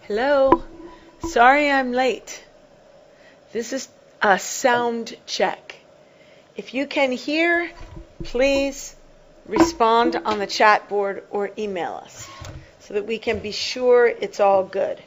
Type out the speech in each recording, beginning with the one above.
Hello. Sorry I'm late. This is a sound check. If you can hear, please respond on the chat board or email us so that we can be sure it's all good.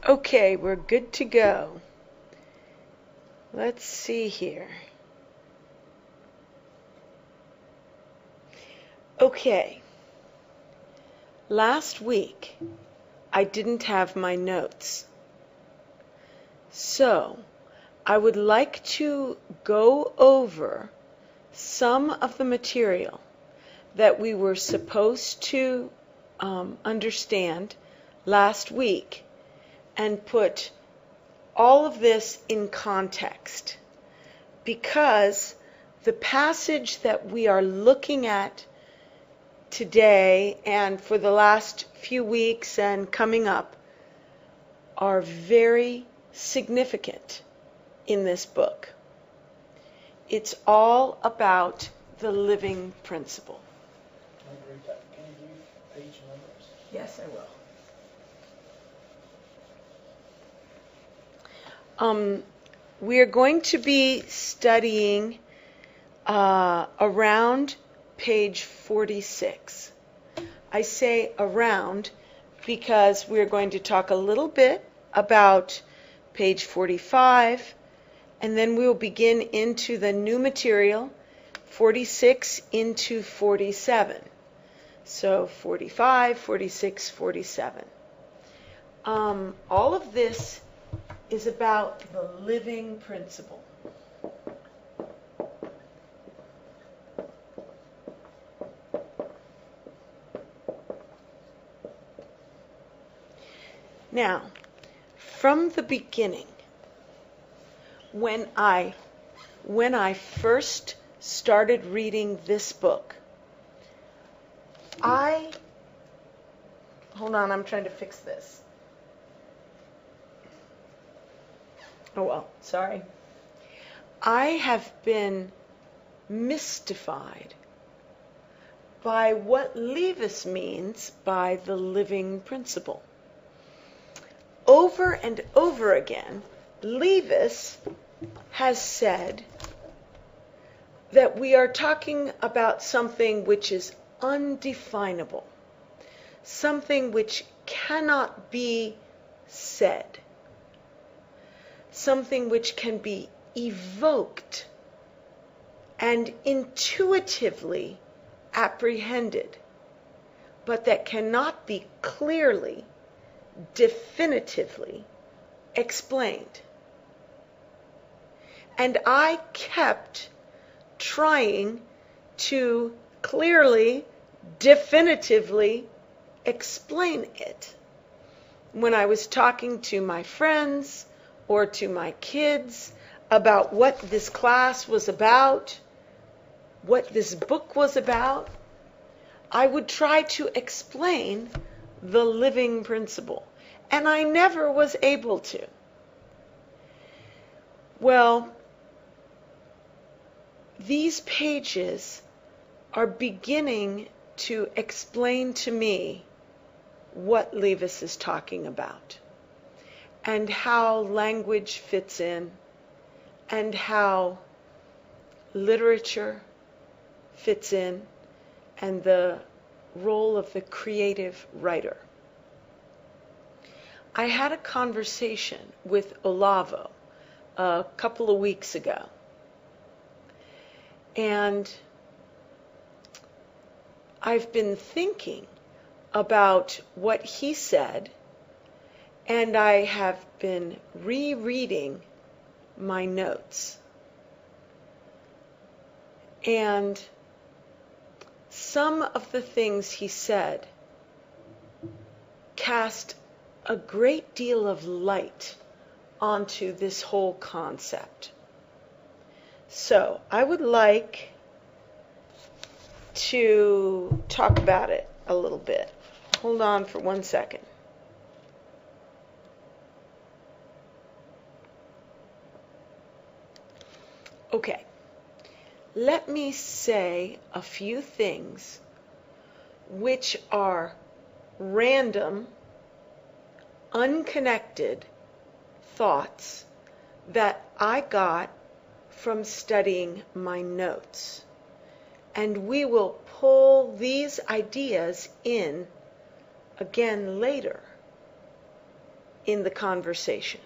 Okay, we're good to go. Let's see here. Okay. Last week, I didn't have my notes. So, I would like to go over some of the material that we were supposed to understand last week and put all of this in context, because the passage that we are looking at today and for the last few weeks and coming up are very significant in this book. It's all about the living principle. Margarita, can you give page numbers? Yes, I will. We are going to be studying around page 46. I say around because we're going to talk a little bit about page 45, and then we will begin into the new material, 46 into 47. So 45, 46, 47. All of this is about the living principle. Now, from the beginning, when I first started reading this book, hold on, I'm trying to fix this. Oh well, sorry. I have been mystified by what Levis means by the living principle. Over and over again, Levis has said that we are talking about something which is undefinable, something which cannot be said, something which can be evoked and intuitively apprehended, but that cannot be clearly, definitively explained. And I kept trying to clearly, definitively explain it. When I was talking to my friends or to my kids about what this class was about, what this book was about, I would try to explain the living principle, and I never was able to. Well, these pages are beginning to explain to me what Levis is talking about, and how language fits in, and how literature fits in, and the role of the creative writer. I had a conversation with Olavo a couple of weeks ago, and I've been thinking about what he said, and I have been rereading my notes. And some of the things he said cast a great deal of light onto this whole concept. So I would like to talk about it a little bit. Hold on for 1 second. Okay, let me say a few things which are random, unconnected thoughts that I got from studying my notes. And we will pull these ideas in again later in the conversation.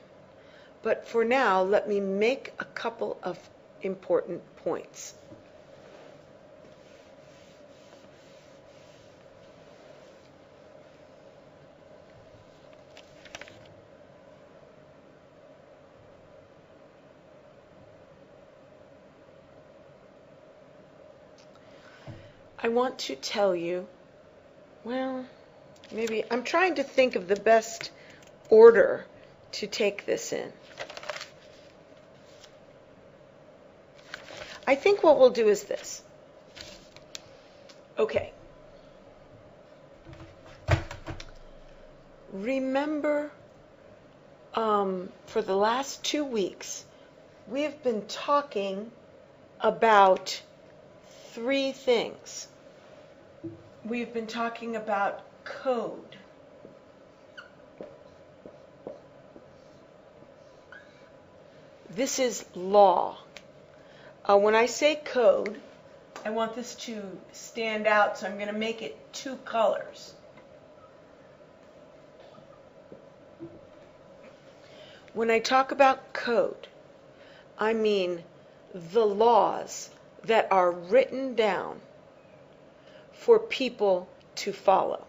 But for now, let me make a couple of important points. I want to tell you, well, maybe I'm trying to think of the best order to take this in. I think what we'll do is this. Okay. Remember, for the last 2 weeks, we have been talking about 3 things. We've been talking about code. This is law. When I say code, I want this to stand out, so I'm going to make it 2 colors. When I talk about code, I mean the laws that are written down for people to follow.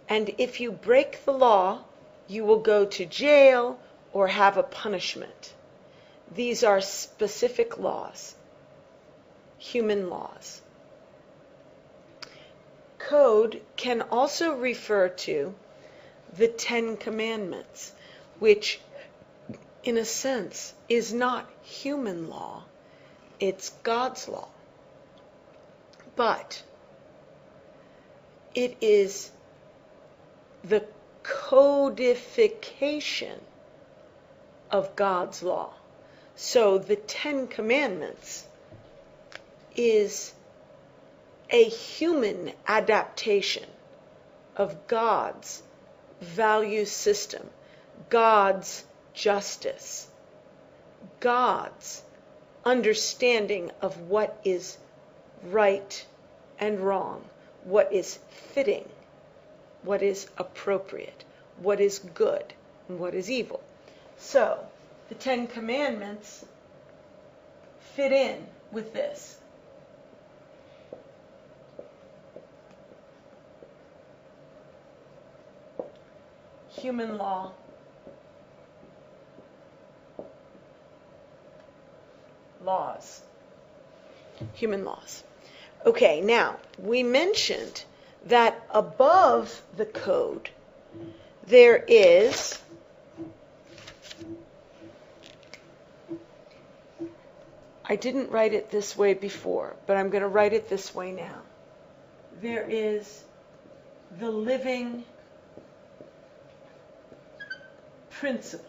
And if you break the law, you will go to jail or have a punishment. These are specific laws, human laws. Code can also refer to the 10 Commandments, which in a sense is not human law, it's God's law. But it is the codification of God's law. So the 10 Commandments is a human adaptation of God's value system, God's justice, God's understanding of what is right and wrong, what is fitting, what is appropriate, what is good, and what is evil. So, the 10 Commandments fit in with this. Human law. Laws. Human laws. Okay, now, we mentioned that above the code, there is I didn't write it this way before, but I'm going to write it this way now. There is the living principle.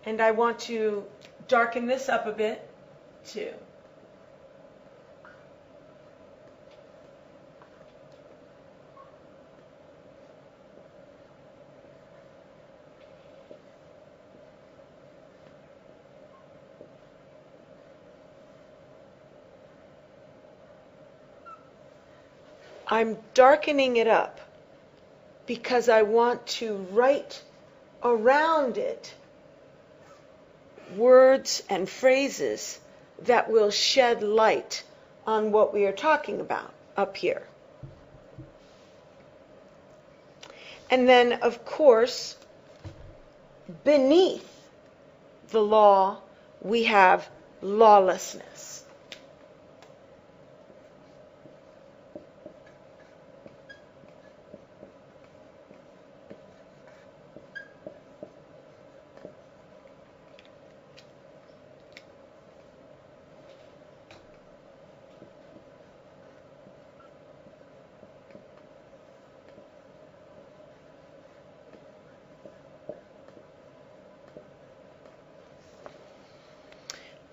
And I want to darken this up a bit, too. I'm darkening it up because I want to write around it words and phrases that will shed light on what we are talking about up here. And then, of course, beneath the law, we have lawlessness.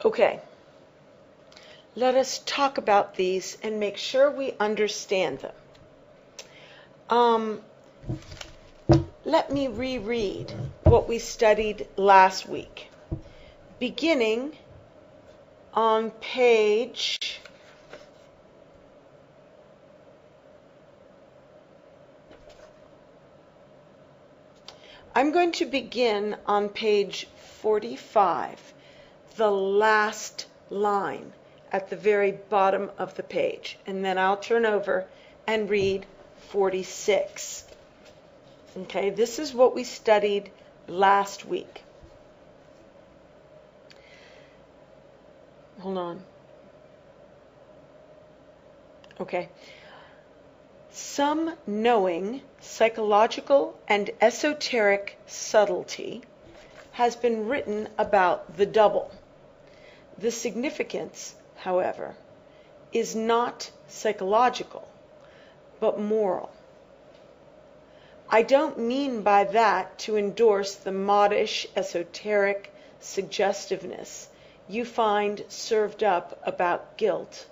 Okay. Let us talk about these and make sure we understand them. Let me reread what we studied last week. Beginning on page 45, the last line at the very bottom of the page, and then I'll turn over and read 46. Okay, this is what we studied last week. Hold on. Okay. Some knowing, psychological, and esoteric subtlety has been written about the double. The significance, however, is not psychological, but moral. I don't mean by that to endorse the modish, esoteric suggestiveness you find served up about guilt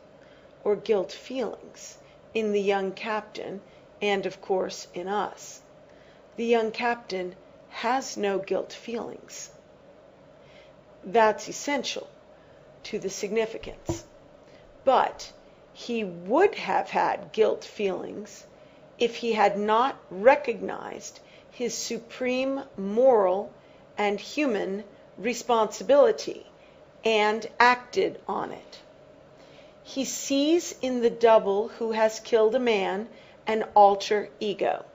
or guilt feelings in the young captain and, of course, in us. The young captain has no guilt feelings. That's essential to the significance. But he would have had guilt feelings if he had not recognized his supreme moral and human responsibility and acted on it. He sees in the double who has killed a man an alter ego.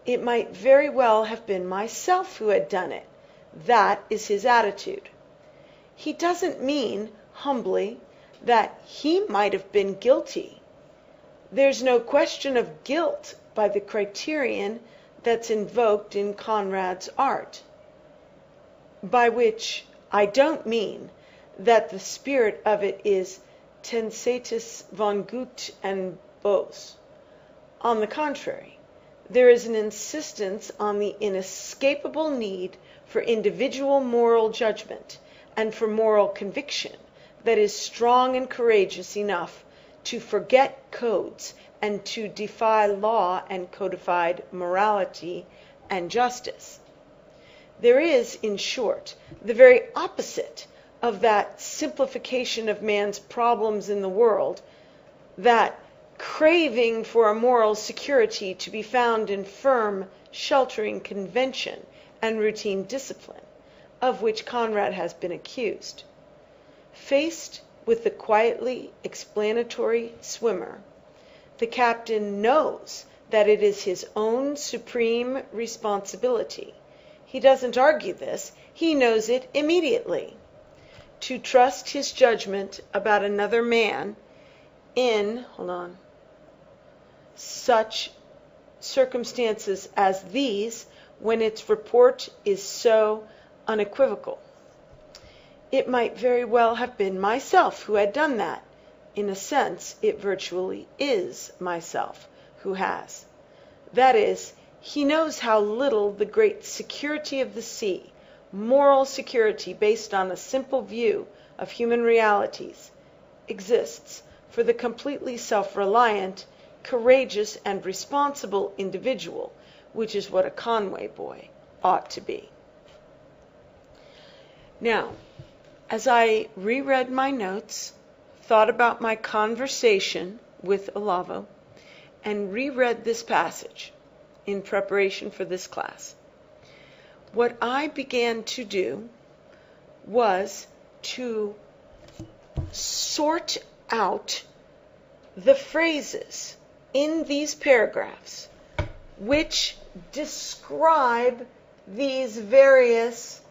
It might very well have been myself who had done it. That is his attitude. He doesn't mean, humbly, that he might have been guilty. There's no question of guilt by the criterion that's invoked in Conrad's art. By which I don't mean that the spirit of it is tensatis von gut and bos. On the contrary, there is an insistence on the inescapable need for individual moral judgment and for moral conviction that is strong and courageous enough to forget codes and to defy law and codified morality and justice. There is, in short, the very opposite of that simplification of man's problems in the world, that craving for a moral security to be found in firm, sheltering convention and routine discipline, of which Conrad has been accused. Faced with the quietly explanatory swimmer, the captain knows that it is his own supreme responsibility. He doesn't argue this, he knows it immediately. To trust his judgment about another man in, such circumstances as these, when its report is so unequivocal. It might very well have been myself who had done that. In a sense, it virtually is myself who has. That is, he knows how little the great security of the sea, moral security based on a simple view of human realities, exists for the completely self-reliant, courageous, and responsible individual, which is what a Conway boy ought to be. Now, as I reread my notes, thought about my conversation with Olavo, and reread this passage in preparation for this class, what I began to do was to sort out the phrases in these paragraphs which describe these various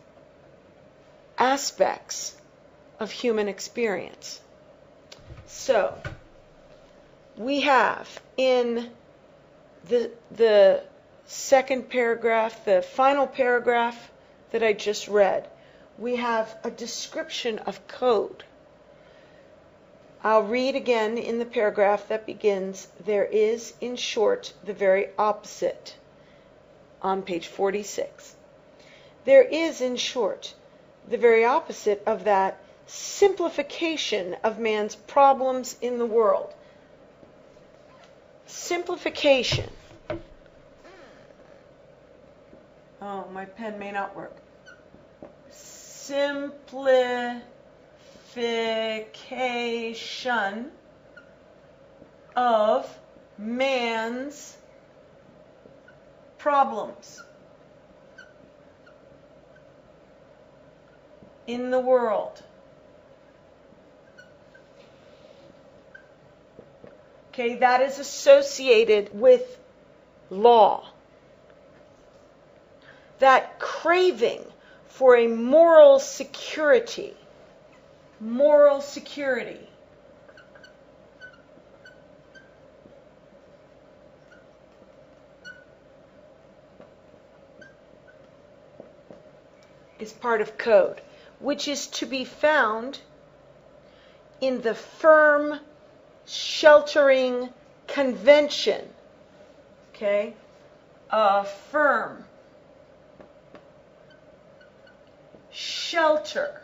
aspects of human experience. So, we have in the second paragraph, the final paragraph that I just read, we have a description of code. I'll read again in the paragraph that begins, "There is, in short, the very opposite," on page 46. There is, in short, the very opposite of that simplification of man's problems in the world. Simplification. Oh, my pen may not work. Simplification of man's problems in the world. Okay, that is associated with law. That craving for a moral security. Moral security. Is part of code, which is to be found in the firm sheltering convention. Okay? Firm shelter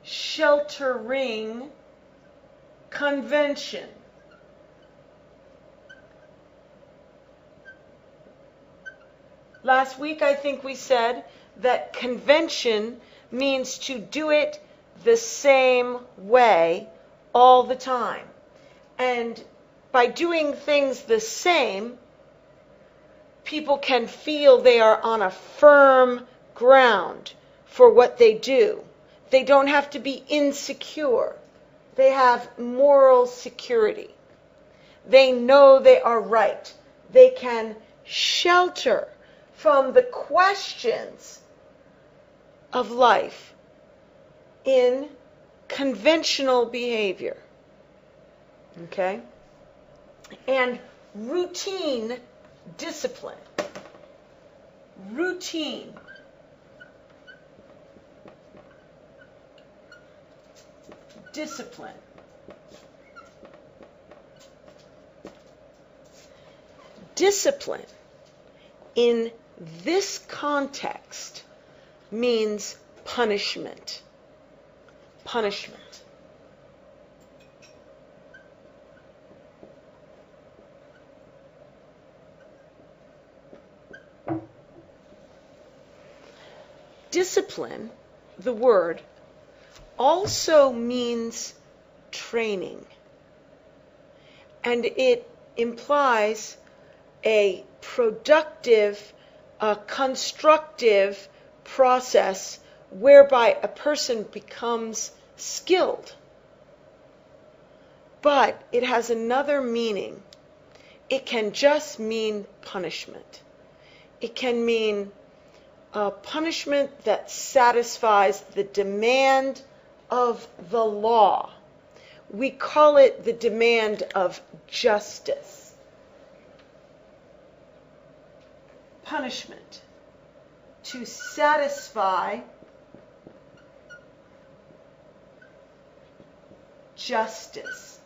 sheltering convention. Last week, I think we said that convention means to do it the same way all the time. And by doing things the same, people can feel they are on a firm ground for what they do. They don't have to be insecure. They have moral security. They know they are right. They can shelter from the questions of life in conventional behavior. Okay? And routine discipline. Routine. Discipline. Discipline in this context means punishment. Punishment. Discipline, the word, also means training. And it implies a productive, constructive process whereby a person becomes skilled. But it has another meaning. It can just mean punishment. It can mean a punishment that satisfies the demand of the law. We call it the demand of justice. Punishment. To satisfy justice.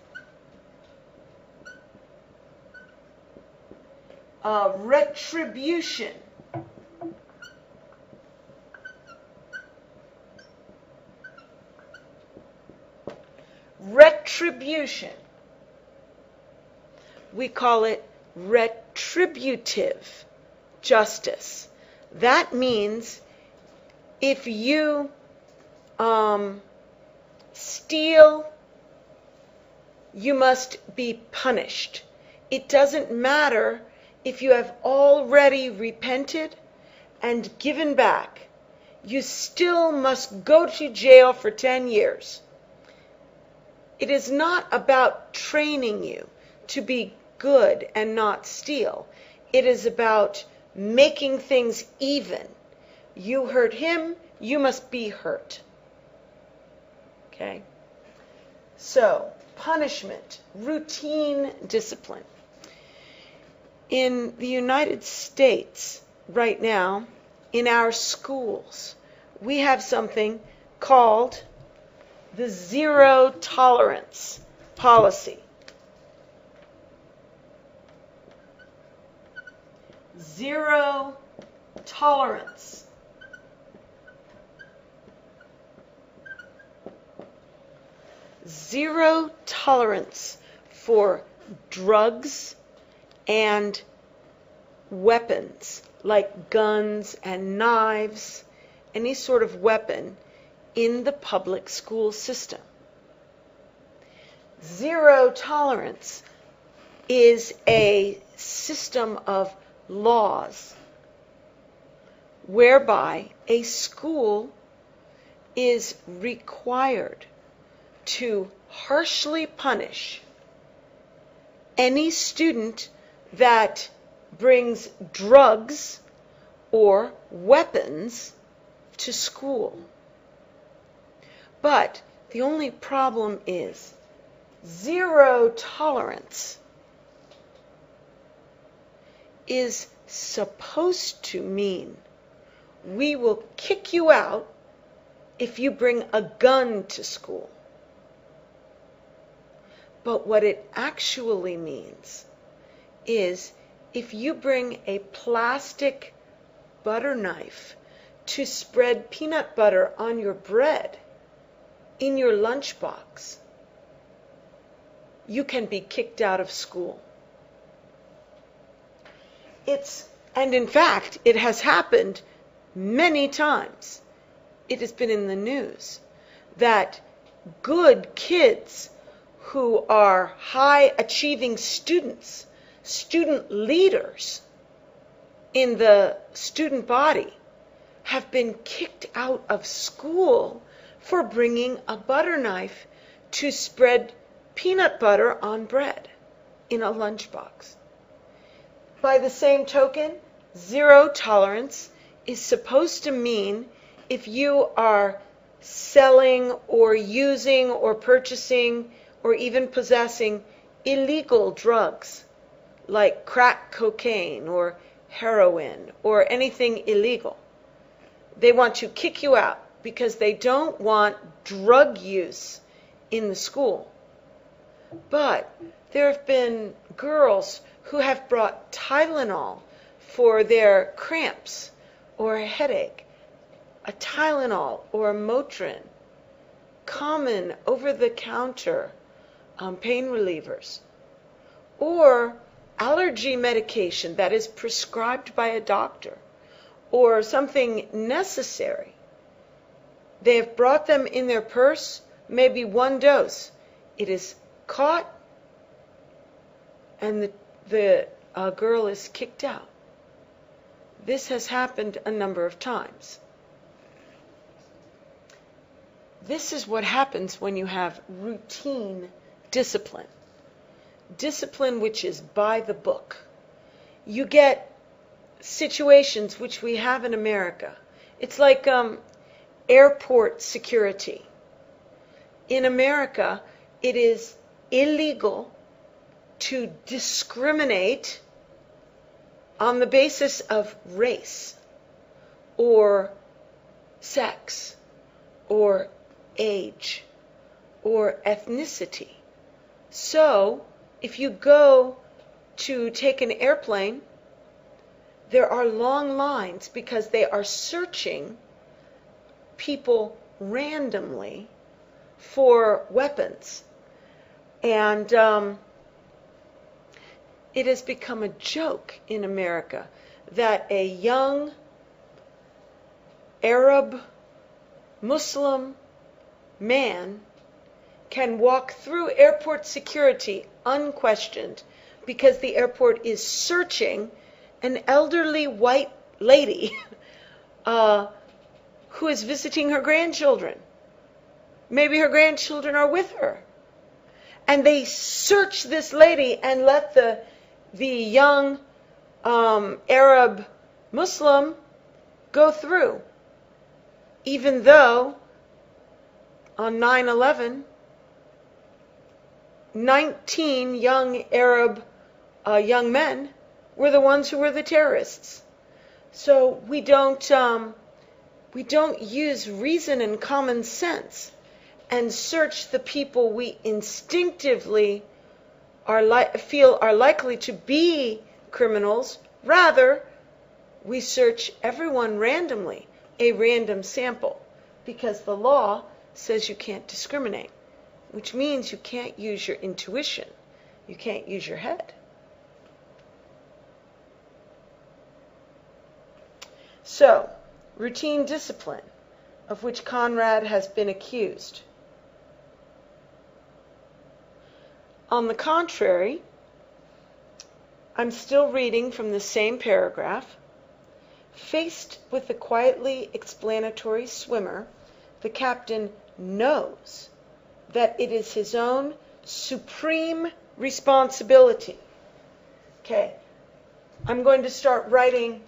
Retribution. Retribution. We call it retributive justice. That means if you steal, you must be punished. It doesn't matter if you have already repented and given back. You still must go to jail for 10 years. It is not about training you to be good and not steal. It is about making things even. You hurt him, you must be hurt. Okay? So, punishment, routine discipline. In the United States, right now, in our schools, we have something called the zero tolerance policy. Zero tolerance. Zero tolerance for drugs and weapons like guns and knives, any sort of weapon in the public school system. Zero tolerance is a system of laws whereby a school is required to harshly punish any student that brings drugs or weapons to school. But the only problem is zero tolerance is supposed to mean we will kick you out if you bring a gun to school. But what it actually means is if you bring a plastic butter knife to spread peanut butter on your bread in your lunchbox, you can be kicked out of school. And in fact, it has happened many times. It has been in the news that good kids who are high achieving students, student leaders in the student body, have been kicked out of school for bringing a butter knife to spread peanut butter on bread in a lunchbox. By the same token, zero tolerance is supposed to mean if you are selling or using or purchasing or even possessing illegal drugs like crack cocaine or heroin or anything illegal, they want to kick you out because they don't want drug use in the school. But there have been girls who have brought Tylenol for their cramps or a headache, a Tylenol or a Motrin, common over-the-counter pain relievers, or allergy medication that is prescribed by a doctor, or something necessary. They have brought them in their purse, maybe one dose. It is caught, and the girl is kicked out. This has happened a number of times. This is what happens when you have routine discipline. Discipline which is by the book. You get situations which we have in America. It's like airport security. In America, it is illegal to discriminate on the basis of race or sex or age or ethnicity. So, if you go to take an airplane, there are long lines because they are searching people randomly for weapons. And it has become a joke in America that a young Arab Muslim man can walk through airport security unquestioned because the airport is searching an elderly white lady who is visiting her grandchildren. Maybe her grandchildren are with her. And they search this lady and let the young Arab Muslim go through. Even though on 9/11, 19 young Arab young men were the ones who were the terrorists. So we don't use reason and common sense and search the people we instinctively feel are likely to be criminals. Rather, We search everyone randomly, a random sample, because the law says you can't discriminate, which means you can't use your intuition. You can't use your head. So, routine discipline, of which Conrad has been accused. On the contrary, I'm still reading from the same paragraph. Faced with the quietly explanatory swimmer, the captain knows that it is his own supreme responsibility. Okay, I'm going to start writing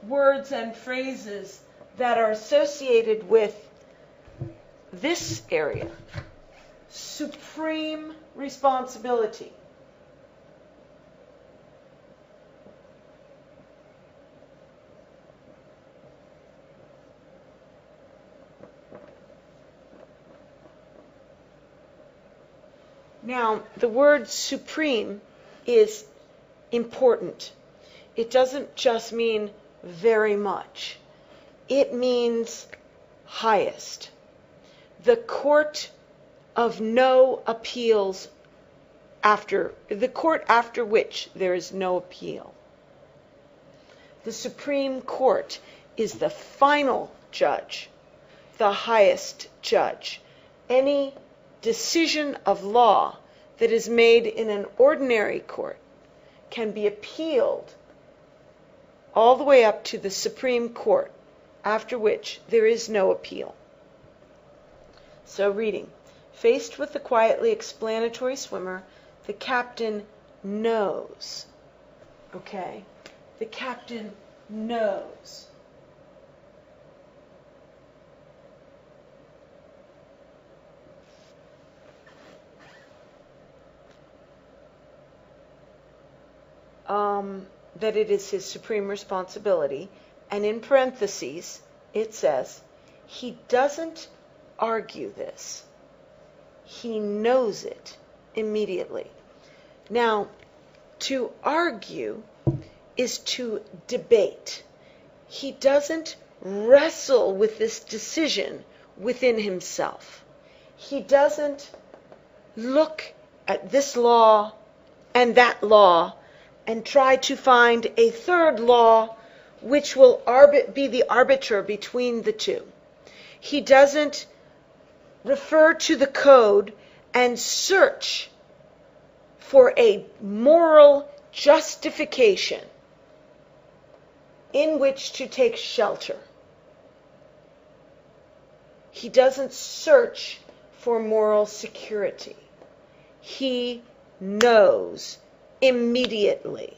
words and phrases that are associated with this area. Supreme responsibility. Now, the word supreme is important. It doesn't just mean very much. It means highest. The court of no appeals the court after which there is no appeal. The Supreme Court is the final judge, the highest judge. Any decision of law that is made in an ordinary court can be appealed all the way up to the Supreme Court, after which there is no appeal. So reading. Faced with the quietly explanatory swimmer, the captain knows. Okay? The captain knows. That it is his supreme responsibility. And in parentheses, it says, he doesn't argue this. He knows it immediately. Now, to argue is to debate. He doesn't wrestle with this decision within himself. He doesn't look at this law and that law and try to find a third law which will be the arbiter between the two. He doesn't refer to the code and search for a moral justification in which to take shelter. He doesn't search for moral security. He knows immediately.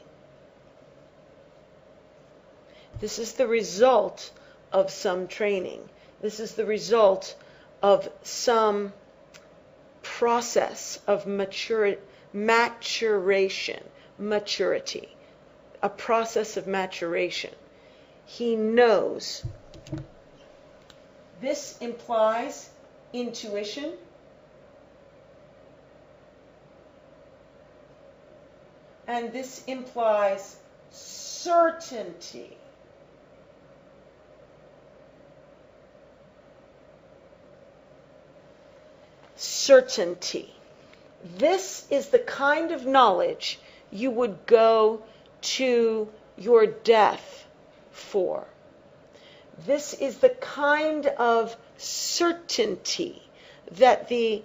This is the result of some training. This is the result of some process of maturity, a process of maturation. He knows. This implies intuition. And this implies certainty. Certainty. This is the kind of knowledge you would go to your death for. This is the kind of certainty that the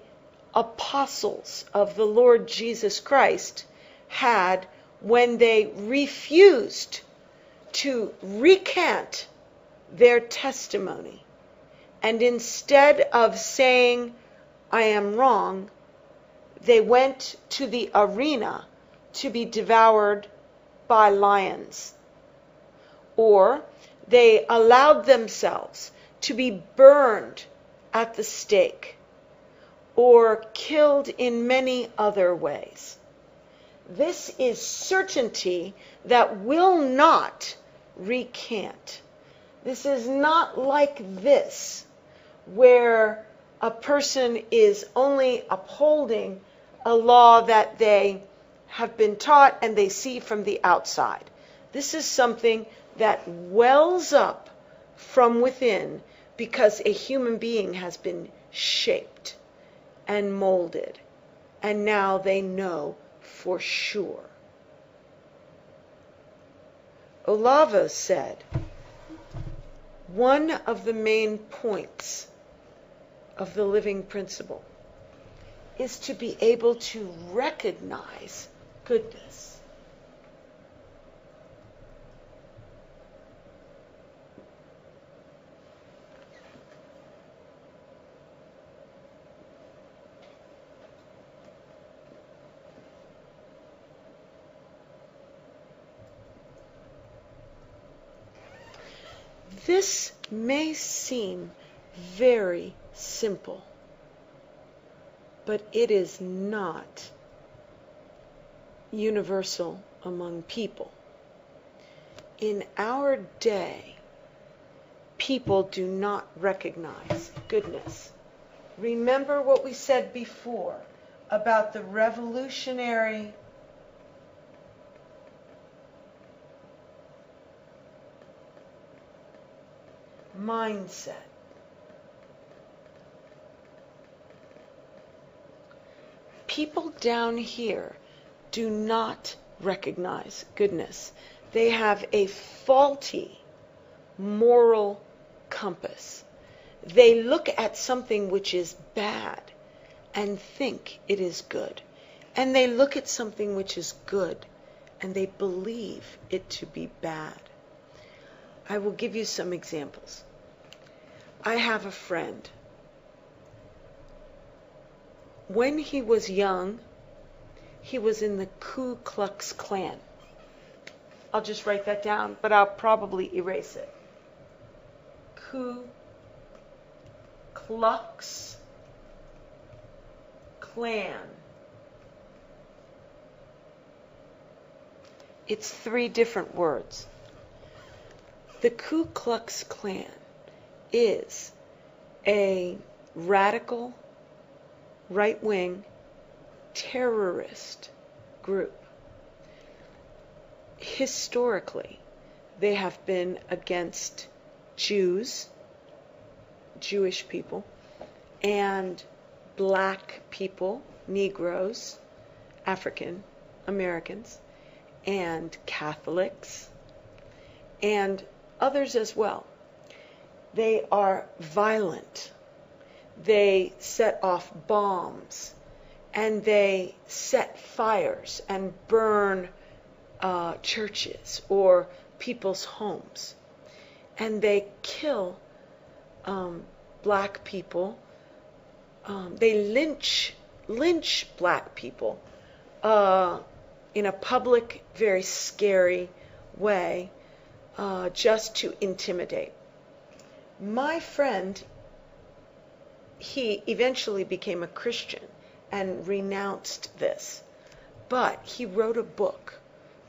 apostles of the Lord Jesus Christ had when they refused to recant their testimony. And instead of saying, I am wrong, they went to the arena to be devoured by lions. Or they allowed themselves to be burned at the stake or killed in many other ways. This is certainty that will not recant. This is not like this, where a person is only upholding a law that they have been taught and they see from the outside. This is something that wells up from within because a human being has been shaped and molded, and now they know for sure. Olava said, one of the main points of the living principle is to be able to recognize goodness. This may seem very simple, but it is not universal among people. In our day, people do not recognize goodness. Remember what we said before about the revolutionary mindset. People down here do not recognize goodness. They have a faulty moral compass. They look at something which is bad and think it is good. And they look at something which is good and they believe it to be bad. I will give you some examples. I have a friend. When he was young, he was in the Ku Klux Klan. I'll just write that down, but I'll probably erase it. Ku Klux Klan. It's 3 different words. The Ku Klux Klan is a radical, right-wing terrorist group. Historically, they have been against Jews, Jewish people, and black people, Negroes, African Americans, and Catholics, and others as well. They are violent. They set off bombs, and they set fires and burn churches or people's homes. And they kill black people. They lynch black people in a public, very scary way, just to intimidate. My friend, he eventually became a Christian and renounced this. But he wrote a book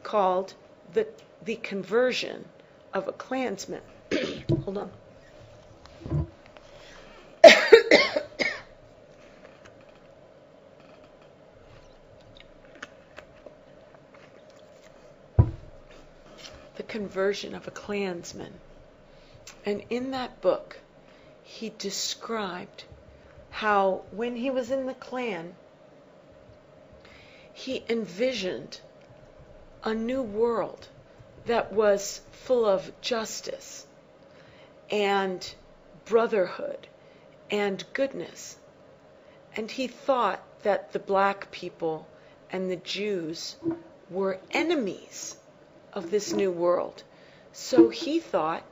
called The Conversion of a Klansman. Hold on. The Conversion of a Klansman. And in that book, he described how when he was in the Klan, he envisioned a new world that was full of justice and brotherhood and goodness. And he thought that the black people and the Jews were enemies of this new world. So he thought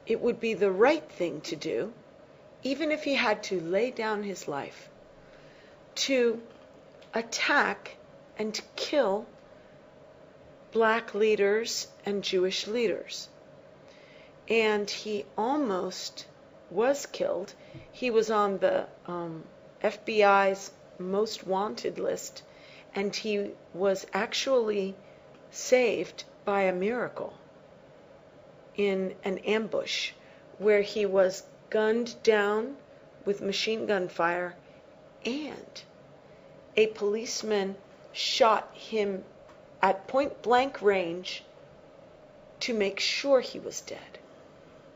it would be the right thing to do, even if he had to lay down his life, to attack and to kill black leaders and Jewish leaders. And he almost was killed. He was on the FBI's most wanted list, and he was actually saved by a miracle in an ambush where he was gunned down with machine gun fire, and a policeman shot him at point blank range to make sure he was dead.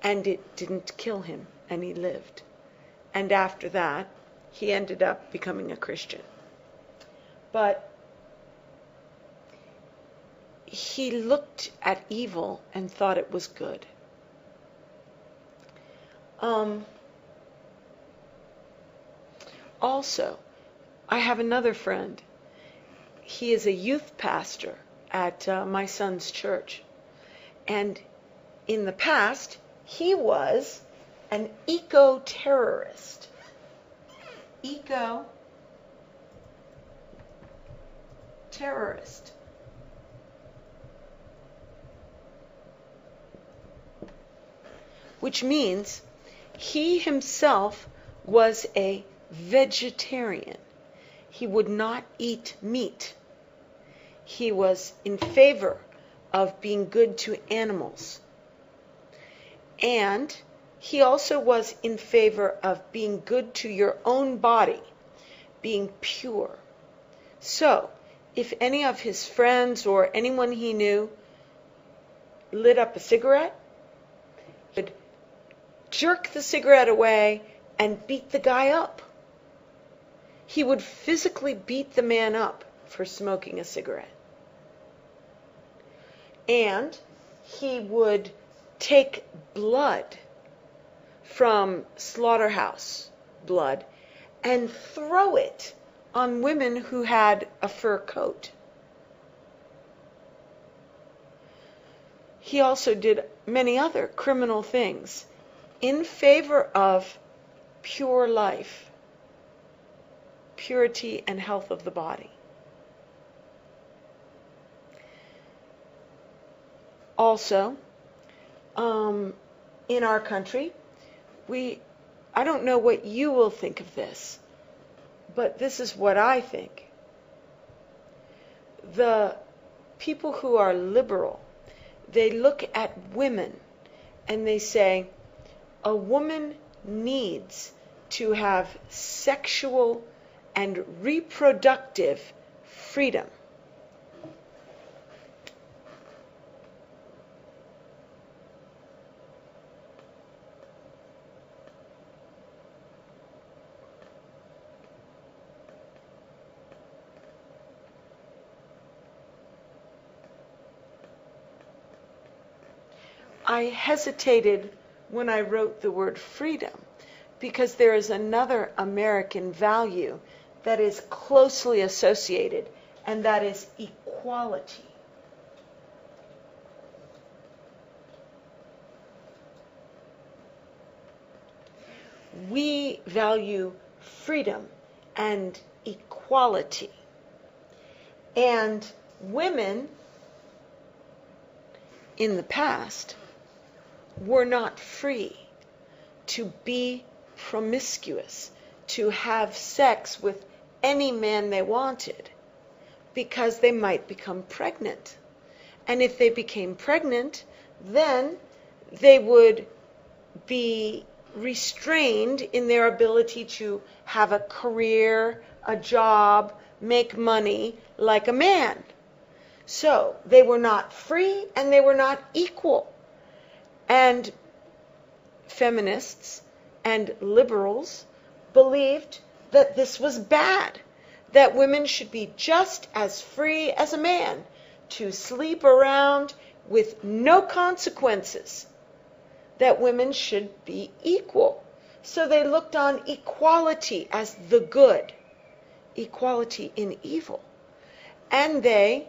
And it didn't kill him, and he lived. And after that, he ended up becoming a Christian. But he looked at evil and thought it was good. Also, I have another friend. He is a youth pastor at my son's church. And in the past, he was an eco-terrorist. Eco-terrorist. Which means he himself was a vegetarian. He would not eat meat. He was in favor of being good to animals. And he also was in favor of being good to your own body, being pure. So, if any of his friends or anyone he knew lit up a cigarette, he would jerk the cigarette away and beat the guy up. He would physically beat the man up for smoking a cigarette. And he would take blood from slaughterhouse blood and throw it on women who had a fur coat. He also did many other criminal things in favor of pure life, purity and health of the body. Also, in our country, I don't know what you will think of this, but this is what I think. The people who are liberal, they look at women and they say, a woman needs to have sexual and reproductive freedom. I hesitated when I wrote the word freedom because there is another American value that is closely associated, and that is equality. We value freedom and equality. And women in the past were not free to be promiscuous, to have sex with any man they wanted, because they might become pregnant. And if they became pregnant, then they would be restrained in their ability to have a career, a job, make money like a man. So they were not free and they were not equal. And feminists and liberals believed that this was bad, that women should be just as free as a man to sleep around with no consequences, that women should be equal. So they looked on equality as the good, equality in evil. And they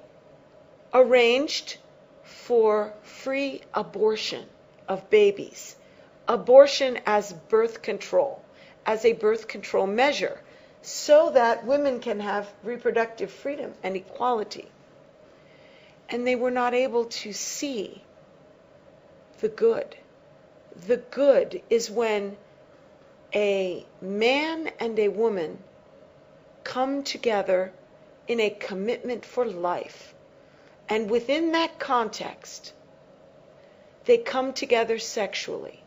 arranged for free abortion of babies, abortion as birth control, as a birth control measure, so that women can have reproductive freedom and equality. And they were not able to see the good. The good is when a man and a woman come together in a commitment for life. And within that context, they come together sexually,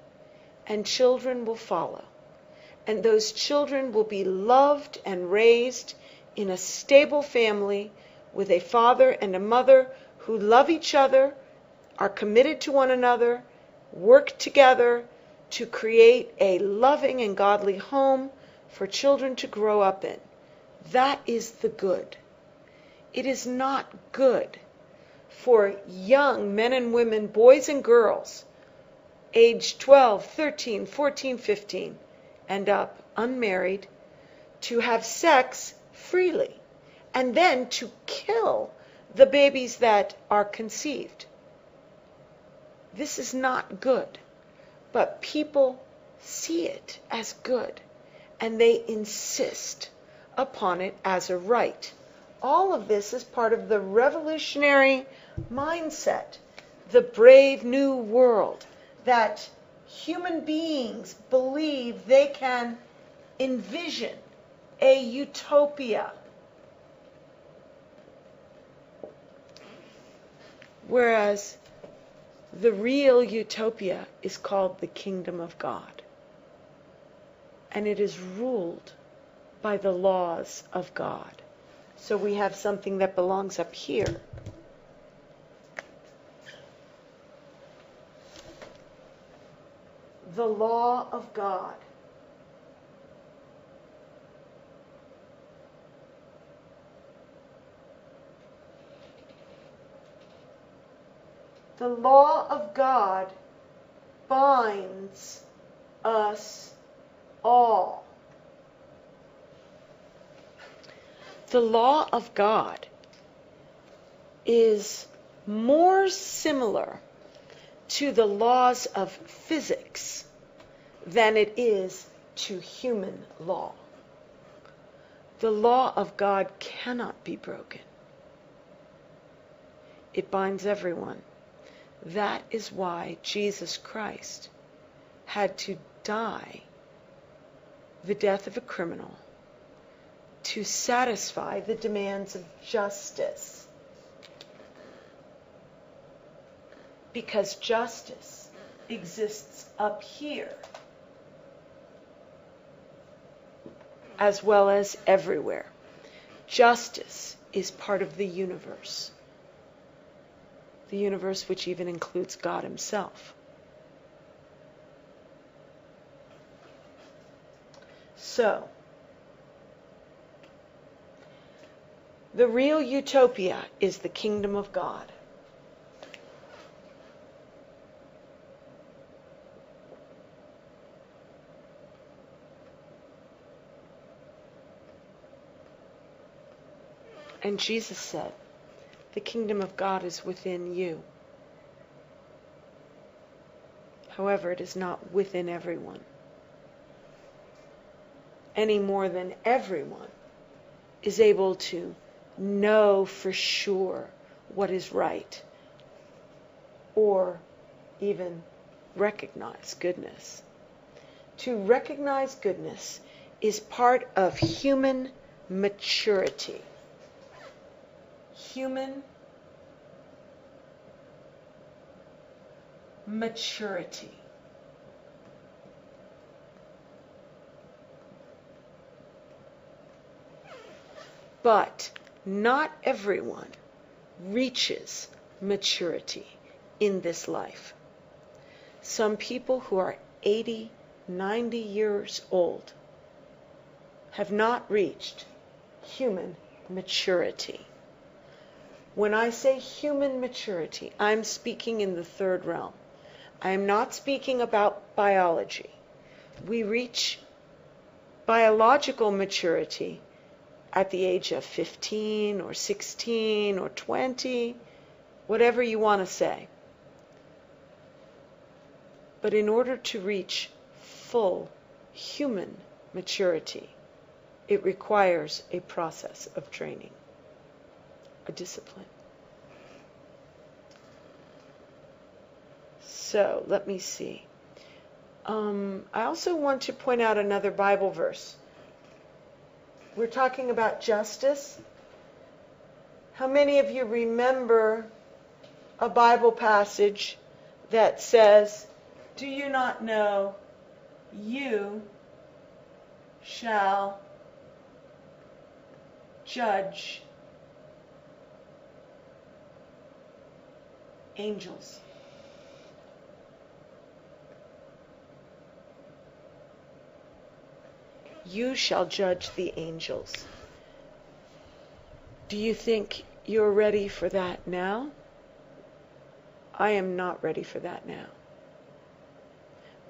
and children will follow. And those children will be loved and raised in a stable family with a father and a mother who love each other, are committed to one another, work together to create a loving and godly home for children to grow up in. That is the good. It is not good for young men and women, boys and girls, age 12, 13, 14, 15, and up, unmarried, to have sex freely, and then to kill the babies that are conceived. This is not good, but people see it as good, and they insist upon it as a right. All of this is part of the revolutionary mindset, the brave new world, that human beings believe they can envision a utopia. Whereas the real utopia is called the kingdom of God. And it is ruled by the laws of God. So we have something that belongs up here. The law of God. The law of God binds us all. The law of God is more similar to the laws of physics than it is to human law. The law of God cannot be broken. It binds everyone. That is why Jesus Christ had to die the death of a criminal to satisfy the demands of justice. Because justice exists up here as well as everywhere. Justice is part of the universe. The universe which even includes God himself. So, the real utopia is the kingdom of God. And Jesus said, the kingdom of God is within you. However, it is not within everyone. Any more than everyone is able to know for sure what is right, or even recognize goodness. To recognize goodness is part of human maturity. Human maturity. But not everyone reaches maturity in this life. Some people who are 80, 90 years old have not reached human maturity. When I say human maturity, I'm speaking in the third realm. I am not speaking about biology. We reach biological maturity at the age of 15 or 16 or 20, whatever you want to say. But in order to reach full human maturity, it requires a process of training, a discipline. So, let me see. I also want to point out another Bible verse. We're talking about justice. How many of you remember a Bible passage that says, "Do you not know you shall judge Angels. You shall judge the angels. Do you think you're ready for that now? I am not ready for that now.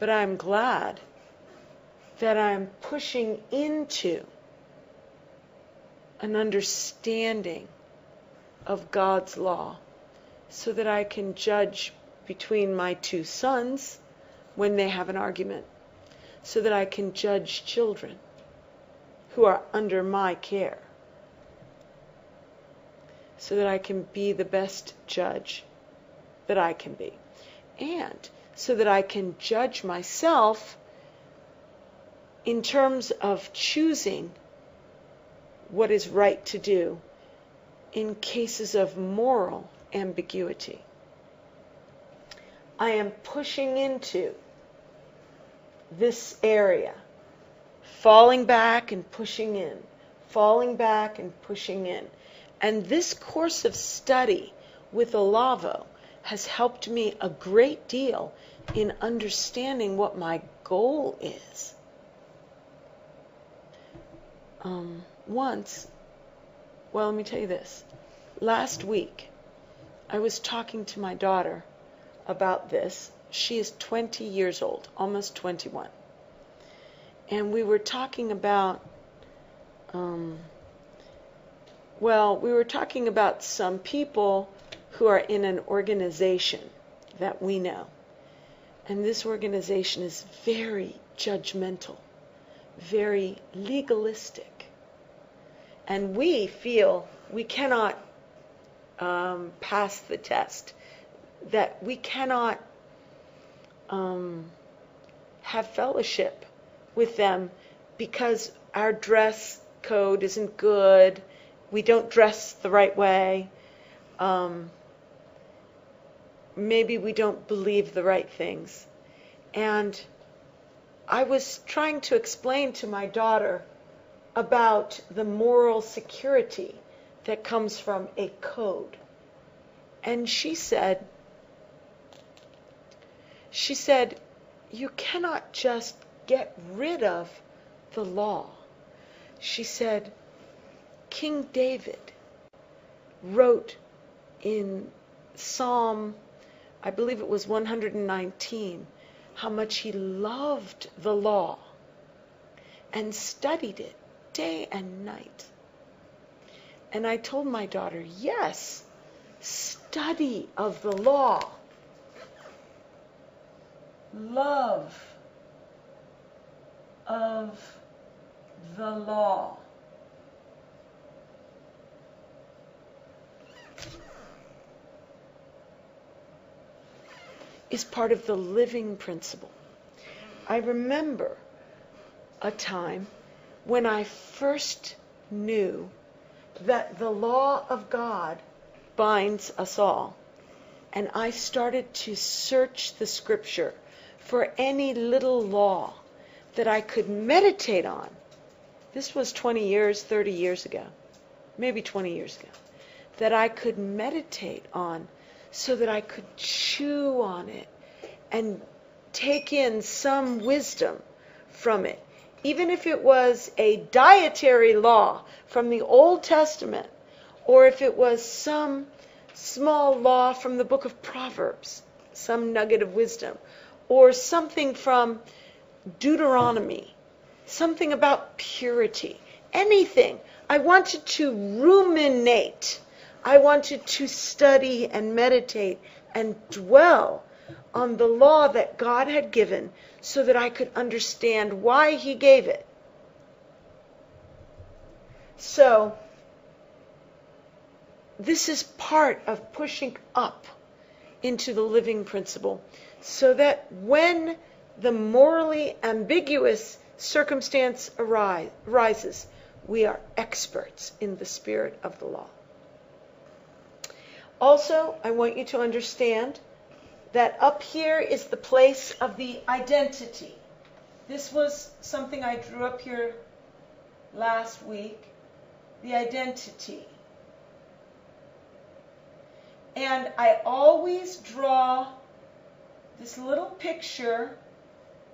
But I'm glad that I'm pushing into an understanding of God's law so that I can judge between my two sons when they have an argument, so that I can judge children who are under my care, so that I can be the best judge that I can be, and so that I can judge myself in terms of choosing what is right to do in cases of moral ambiguity. I am pushing into this area, falling back and pushing in, falling back and pushing in. And this course of study with Olavo has helped me a great deal in understanding what my goal is. Let me tell you this. Last week, I was talking to my daughter about this. She is 20 years old, almost 21. And we were talking about, some people who are in an organization that we know. And this organization is very judgmental, very legalistic. And we feel we cannot pass the test, that we cannot have fellowship with them because our dress code isn't good, we don't dress the right way, maybe we don't believe the right things. And I was trying to explain to my daughter about the moral security that comes from a code. And she said, you cannot just get rid of the law. She said, King David wrote in Psalm, I believe it was 119, how much he loved the law and studied it day and night. And I told my daughter, yes, study of the law, love of the law. Is part of the living principle. I remember a time when I first knew that the law of God binds us all, and I started to search the scripture for any little law that I could meditate on. This was 20 years, 30 years ago, maybe 20 years ago, that I could meditate on so that I could chew on it and take in some wisdom from it. Even if it was a dietary law from the Old Testament, or if it was some small law from the book of Proverbs, some nugget of wisdom, or something from Deuteronomy, something about purity, anything. I wanted to ruminate. I wanted to study and meditate and dwell on the law that God had given so that I could understand why he gave it. So, this is part of pushing up into the living principle so that when the morally ambiguous circumstance arises, we are experts in the spirit of the law. Also, I want you to understand that up here is the place of the identity. This was something I drew up here last week. The identity. And I always draw this little picture,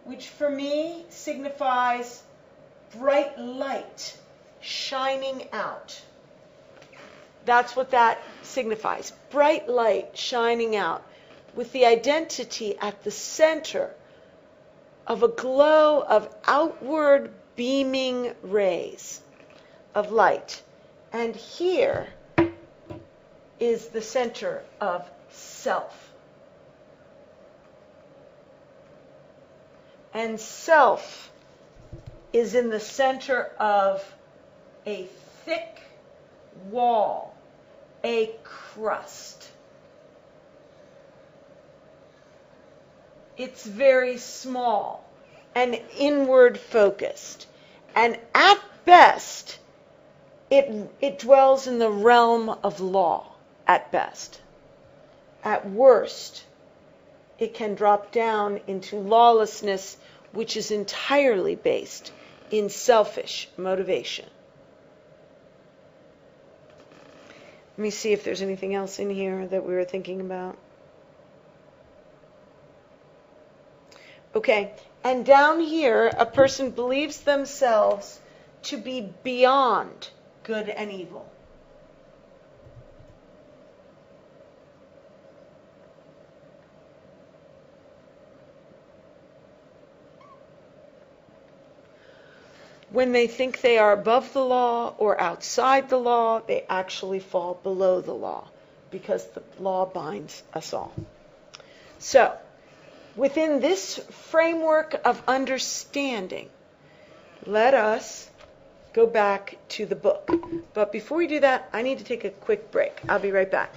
which for me signifies bright light shining out. That's what that signifies. Bright light shining out with the identity at the center of a glow of outward beaming rays of light. And here is the center of self. And self is in the center of a thick wall, a crust. It's very small and inward focused. And at best, it dwells in the realm of law, at best. At worst, it can drop down into lawlessness, which is entirely based in selfish motivation. Let me see if there's anything else in here that we were thinking about. Okay, and down here, a person believes themselves to be beyond good and evil. When they think they are above the law or outside the law, they actually fall below the law because the law binds us all. So, within this framework of understanding, let us go back to the book. But before we do that, I need to take a quick break. I'll be right back.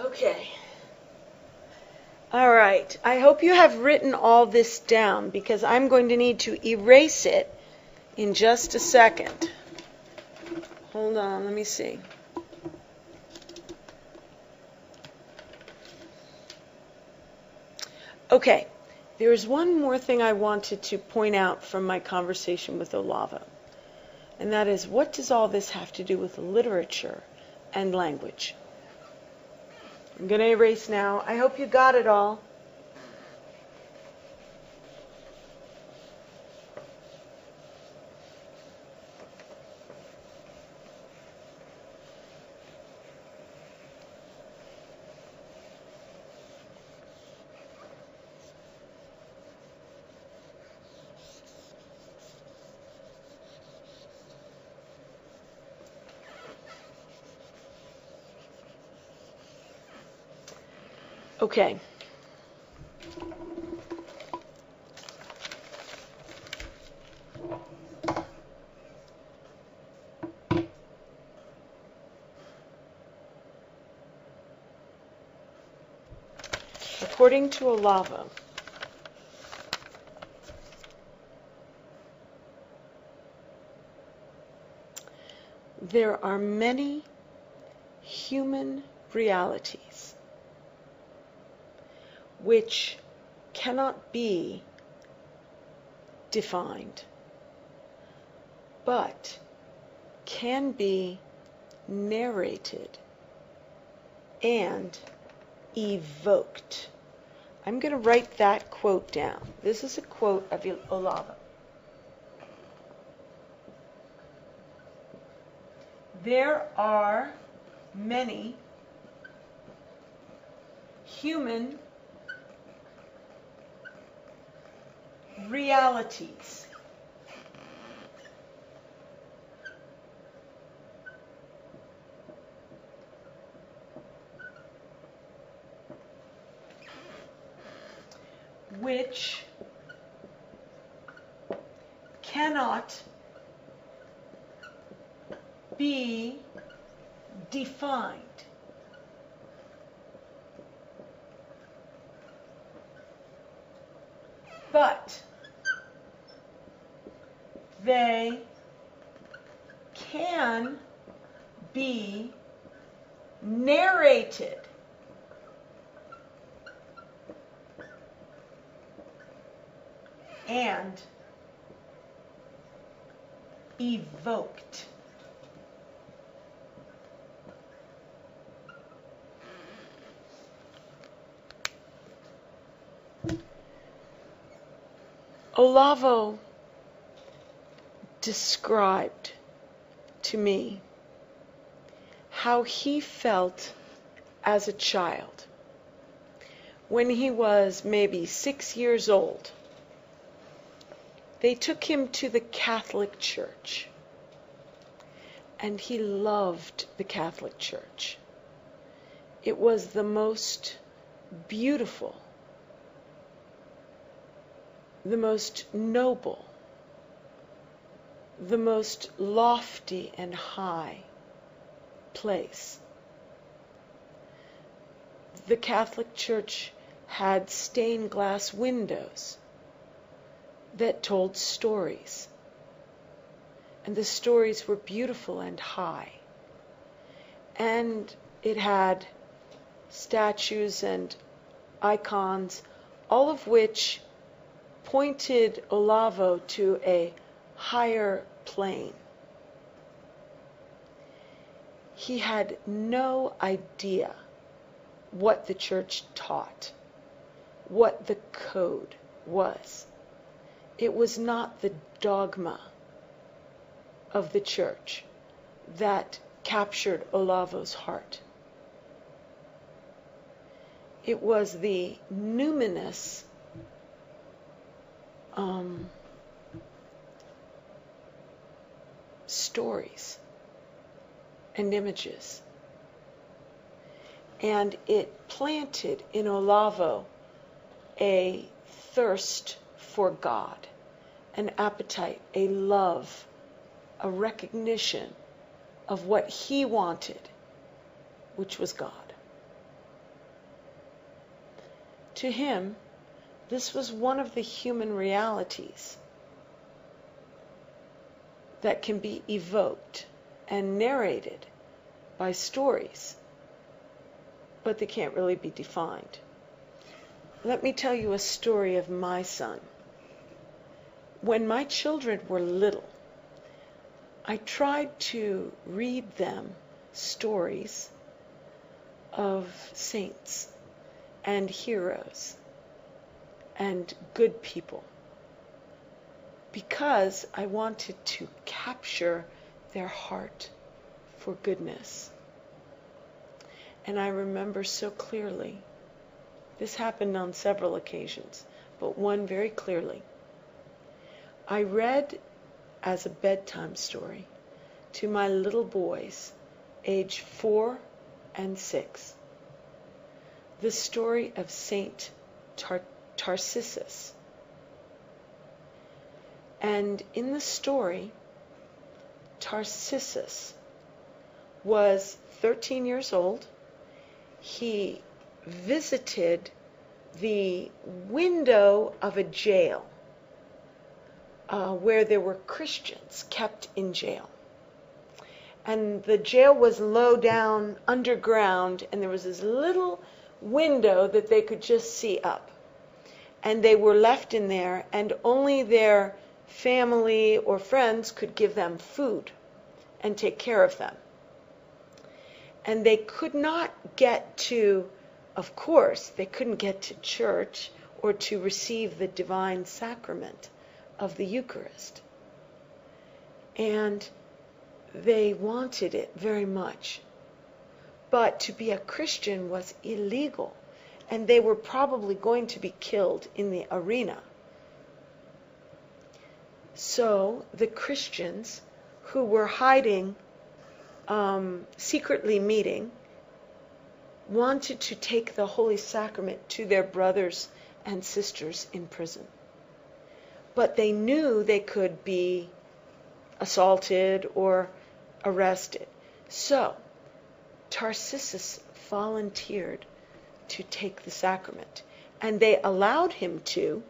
Okay. All right. I hope you have written all this down because I'm going to need to erase it in just a second. Hold on, let me see. Okay. There is one more thing I wanted to point out from my conversation with Olava. And that is, what does all this have to do with literature and language? I'm going to erase now. I hope you got it all. Okay. According to Olava, there are many human realities which cannot be defined, but can be narrated and evoked. I'm going to write that quote down. This is a quote of Olava. there are many human realities. Which cannot be defined. But they can be narrated and evoked. Olavo described to me how he felt as a child when he was maybe 6 years old. They took him to the Catholic Church, and he loved the Catholic Church. It was the most beautiful, the most noble, the most lofty and high place. The Catholic Church had stained glass windows that told stories, and the stories were beautiful and high. And it had statues and icons, all of which pointed Olavo to a higher plane. He had no idea what the church taught, what the code was. It was not the dogma of the church that captured Olavo's heart. It was the numinous stories and images. And it planted in Olavo a thirst for God, an appetite, a love, a recognition of what he wanted, which was God. To him, this was one of the human realities that can be evoked and narrated by stories, but they can't really be defined. Let me tell you a story of my son. When my children were little, I tried to read them stories of saints and heroes and good people, because I wanted to capture their heart for goodness. And I remember so clearly, this happened on several occasions, but one very clearly. I read as a bedtime story to my little boys, age 4 and 6, the story of Saint Tarcissus. And in the story, Tarcissus was 13 years old. He visited the window of a jail where there were Christians kept in jail. And the jail was low down underground, and there was this little window that they could just see up. And they were left in there, and only their family or friends could give them food and take care of them. And they could not get to, of course, they couldn't get to church or to receive the divine sacrament of the Eucharist. And they wanted it very much. But to be a Christian was illegal, and they were probably going to be killed in the arena. So the Christians who were hiding, secretly meeting, wanted to take the Holy Sacrament to their brothers and sisters in prison. But they knew they could be assaulted or arrested. So Tarcissus volunteered to take the sacrament, and they allowed him to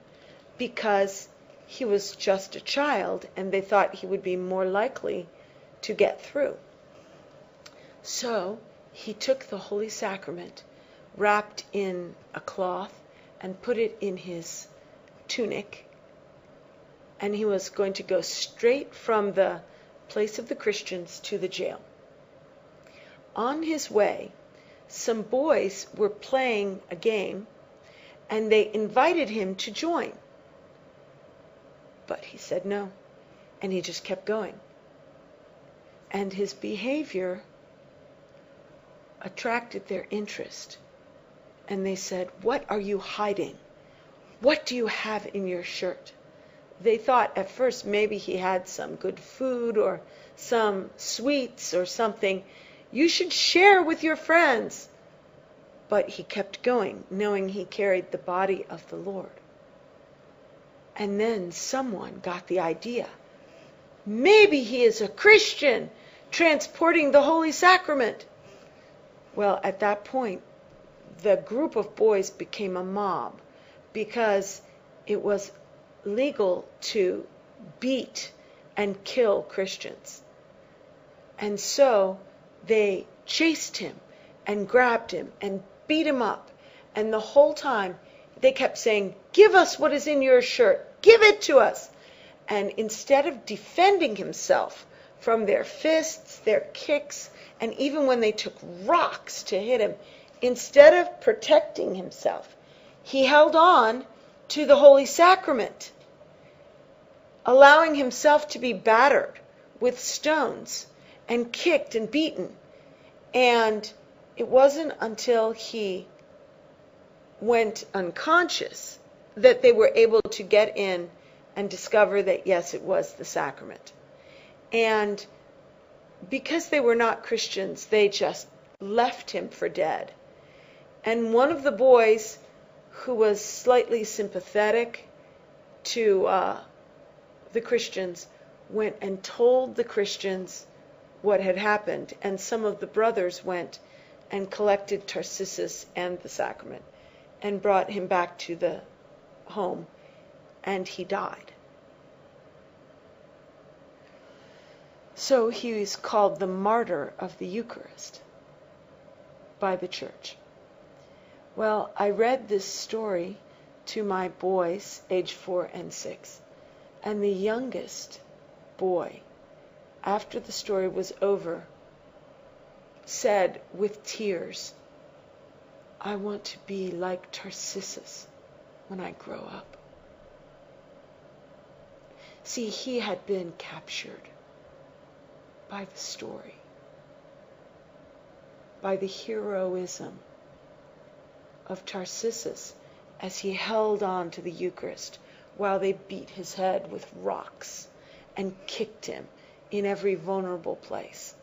because he was just a child and they thought he would be more likely to get through. So he took the Holy Sacrament, wrapped in a cloth, and put it in his tunic, and he was going to go straight from the place of the Christians to the jail. On his way, some boys were playing a game, and they invited him to join. But he said no, and he just kept going. And his behavior attracted their interest. And they said, "What are you hiding? What do you have in your shirt?" They thought at first maybe he had some good food or some sweets or something. "You should share with your friends." But he kept going, knowing he carried the body of the Lord. And then someone got the idea. Maybe he is a Christian transporting the Holy Sacrament. Well, at that point, the group of boys became a mob because it was legal to beat and kill Christians. And so they chased him and grabbed him and beat him up. And the whole time they kept saying, "Give us what is in your shirt. Give it to us." And instead of defending himself from their fists, their kicks, and even when they took rocks to hit him, instead of protecting himself, he held on to the Holy Sacrament, allowing himself to be battered with stones and kicked and beaten. And it wasn't until he went unconscious that they were able to get in and discover that, yes, it was the sacrament. And because they were not Christians, they just left him for dead. And one of the boys, who was slightly sympathetic to the Christians, went and told the Christians what had happened. And some of the brothers went and collected Tarcissus and the sacrament and brought him back to the home, and he died. So he is called the martyr of the Eucharist by the church. Well, I read this story to my boys, age 4 and 6, and the youngest boy, after the story was over, said with tears, "I want to be like Tarcissus when I grow up." See, he had been captured by the story, by the heroism of Tarcissus as he held on to the Eucharist while they beat his head with rocks and kicked him in every vulnerable place.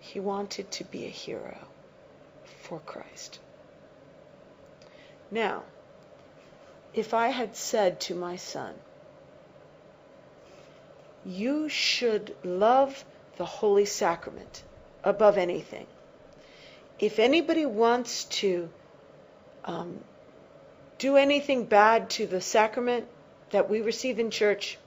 He wanted to be a hero for Christ. Now, if I had said to my son, "You should love the Holy Sacrament above anything. If anybody wants to do anything bad to the sacrament that we receive in church,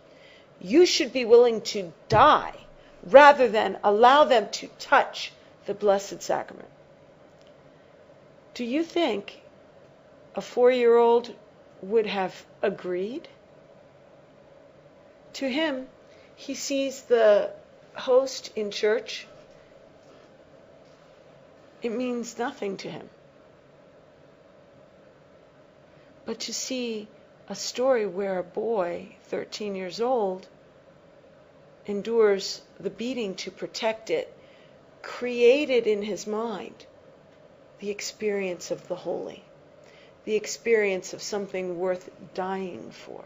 you should be willing to die rather than allow them to touch the Blessed Sacrament." Do you think a 4-year-old would have agreed? To him, he sees the host in church. It means nothing to him. But to see a story where a boy, 13 years old, endures the beating to protect it, created in his mind the experience of the holy, the experience of something worth dying for.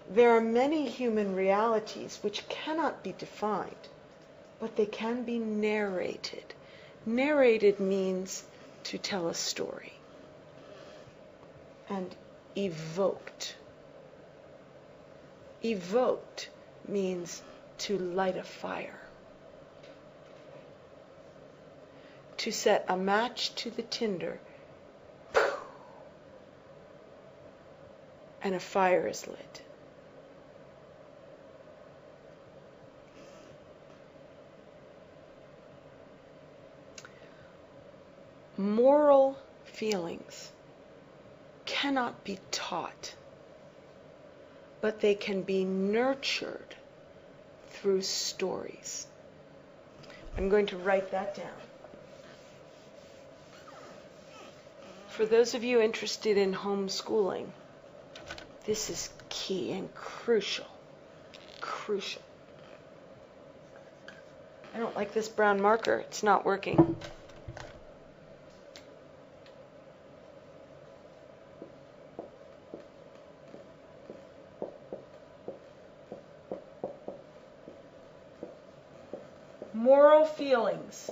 There are many human realities which cannot be defined, but they can be narrated. Narrated means to tell a story. And evoked. Evoked means to light a fire. To set a match to the tinder, and a fire is lit. Moral feelings cannot be taught, but they can be nurtured through stories. I'm going to write that down. For those of you interested in homeschooling, this is key and crucial. Crucial. I don't like this brown marker. It's not working. Moral feelings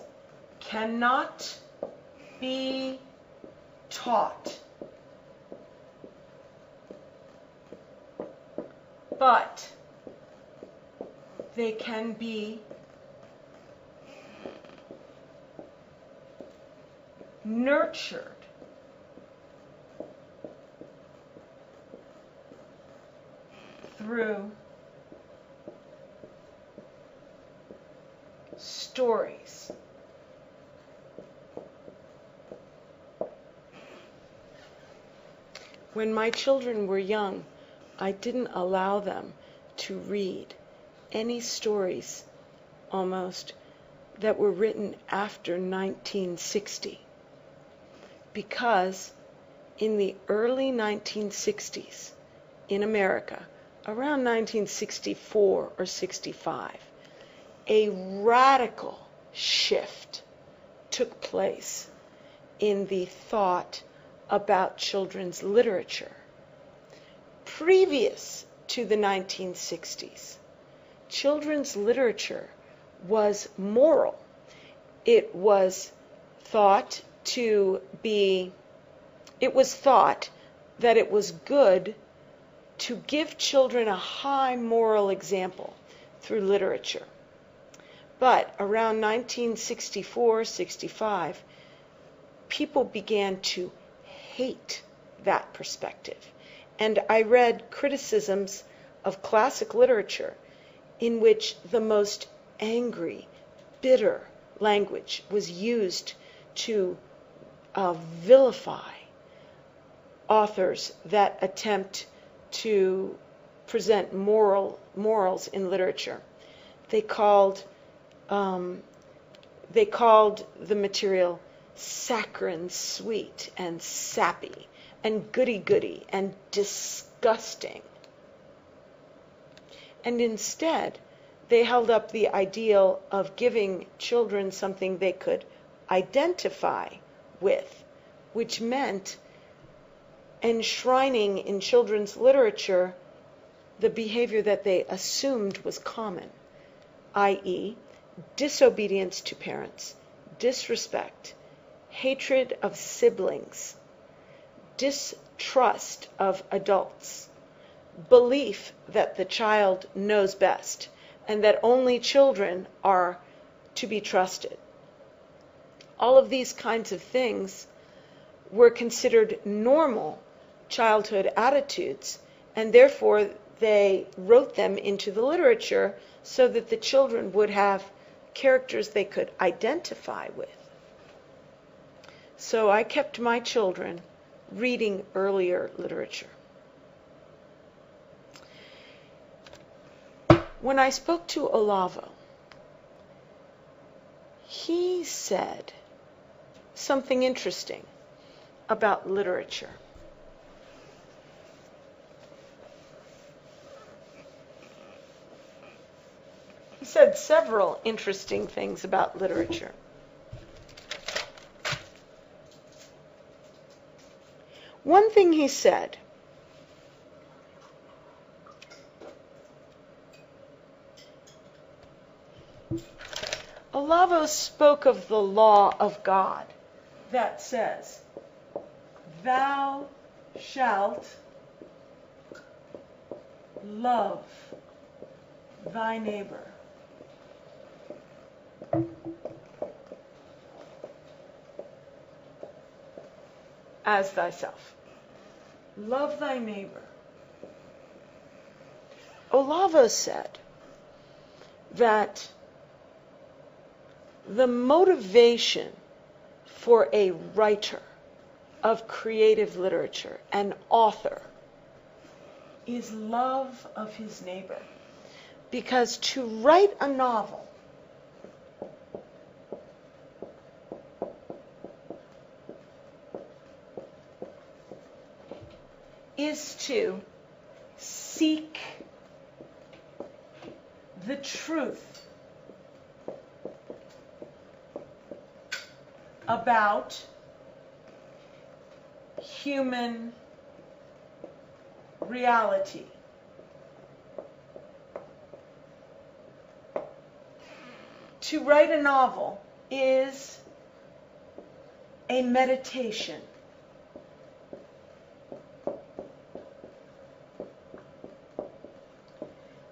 cannot be taught, but they can be nurtured through stories. When my children were young, I didn't allow them to read any stories, almost, that were written after 1960. Because in the early 1960s, in America, around 1964 or 65, a radical shift took place in the thought about children's literature. Previous to the 1960s, children's literature was moral. It was thought that it was good to give children a high moral example through literature. But around 1964-65, people began to hate that perspective. And I read criticisms of classic literature in which the most angry, bitter language was used to vilify authors that attempt to present morals in literature. They called the material saccharine sweet and sappy and goody-goody and disgusting. And instead, they held up the ideal of giving children something they could identify with, which meant enshrining in children's literature the behavior that they assumed was common, i.e., disobedience to parents, disrespect, hatred of siblings, distrust of adults, belief that the child knows best, and that only children are to be trusted. All of these kinds of things were considered normal childhood attitudes, and therefore they wrote them into the literature so that the children would have characters they could identify with. So I kept my children reading earlier literature. When I spoke to Olavo, he said something interesting about literature. He said several interesting things about literature. One thing he said, Olavo spoke of the law of God that says, "Thou shalt love thy neighbor as thyself." Love thy neighbor. Olavo said that the motivation for a writer of creative literature, an author, is love of his neighbor. Because to write a novel is to seek the truth about human reality. To write a novel is a meditation.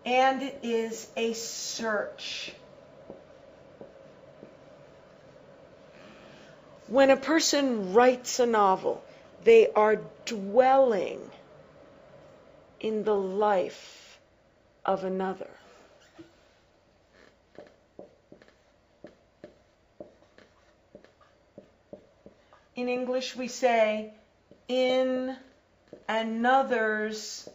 And it is a search. When a person writes a novel, they are dwelling in the life of another. In English we say, in another's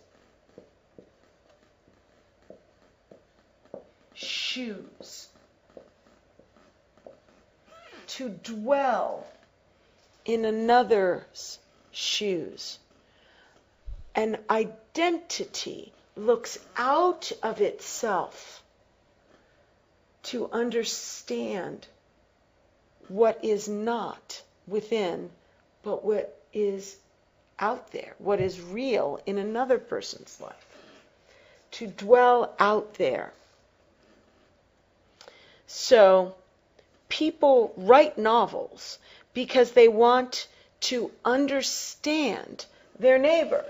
shoes. To dwell in another's shoes. An identity looks out of itself to understand what is not within, but what is out there, what is real in another person's life. To dwell out there. So, people write novels because they want to understand their neighbor.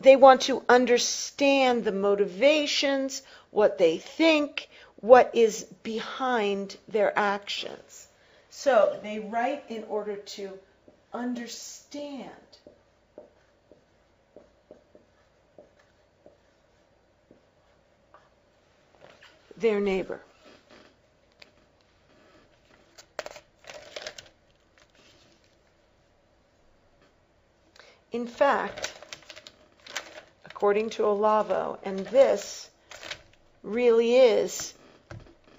They want to understand the motivations, what they think, what is behind their actions. So they write in order to understand their neighbor. In fact, according to Olavo, and this really is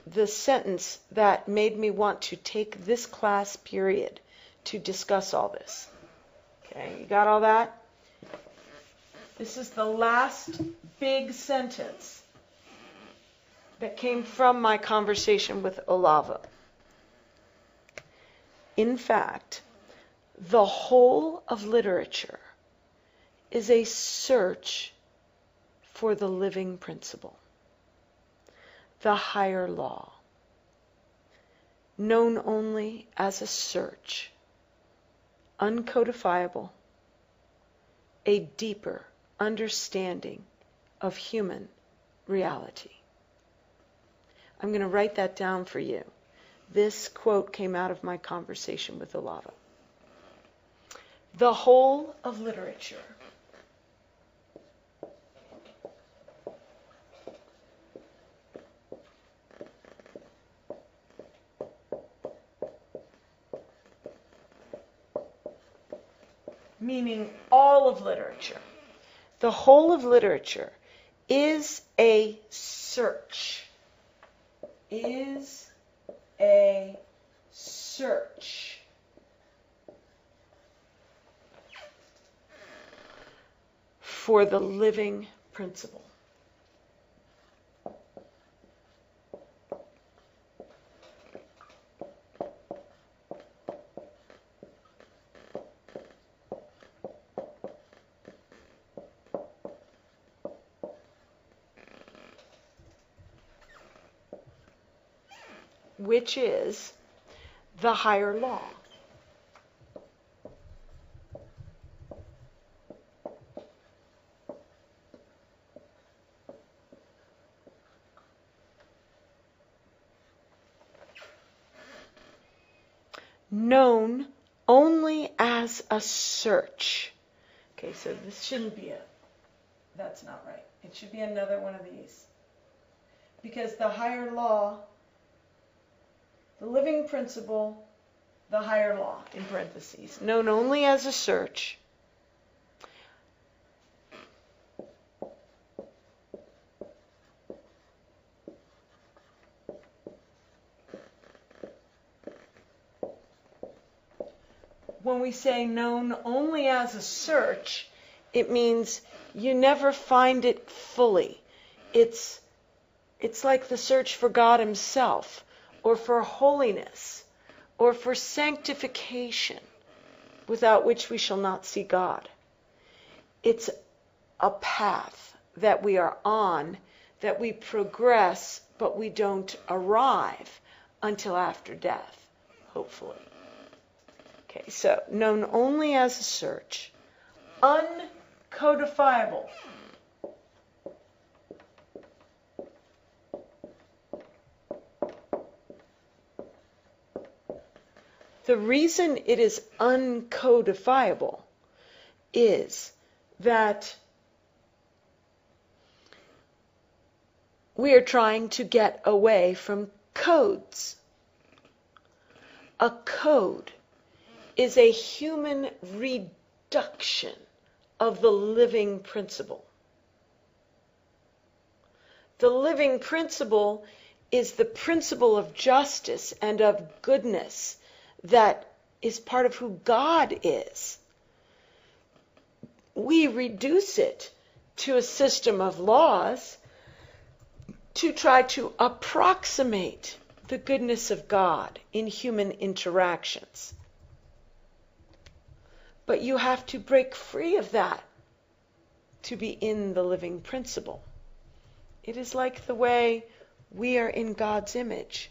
the sentence that made me want to take this class period to discuss all this. Okay, you got all that? This is the last big sentence that came from my conversation with Olavo. In fact, the whole of literature is a search for the living principle, the higher law, known only as a search, uncodifiable, a deeper understanding of human reality. I'm going to write that down for you. This quote came out of my conversation with Olavo. The whole of literature meaning all of literature. The whole of literature is a search. Is a search for the living principle. which is the higher law. Known only as a search. Okay, so this shouldn't be that's not right. It should be another one of these. Because the higher law, the living principle, the higher law, in parentheses, known only as a search. When we say known only as a search, it means you never find it fully. It's like the search for God Himself, or for holiness, or for sanctification, without which we shall not see God. It's a path that we are on, that we progress, but we don't arrive until after death, hopefully. Okay, so known only as a search, uncodifiable. The reason it is uncodifiable is that we are trying to get away from codes. A code is a human reduction of the living principle. The living principle is the principle of justice and of goodness that is part of who God is. We reduce it to a system of laws to try to approximate the goodness of God in human interactions. But you have to break free of that to be in the living principle. It is like the way we are in God's image.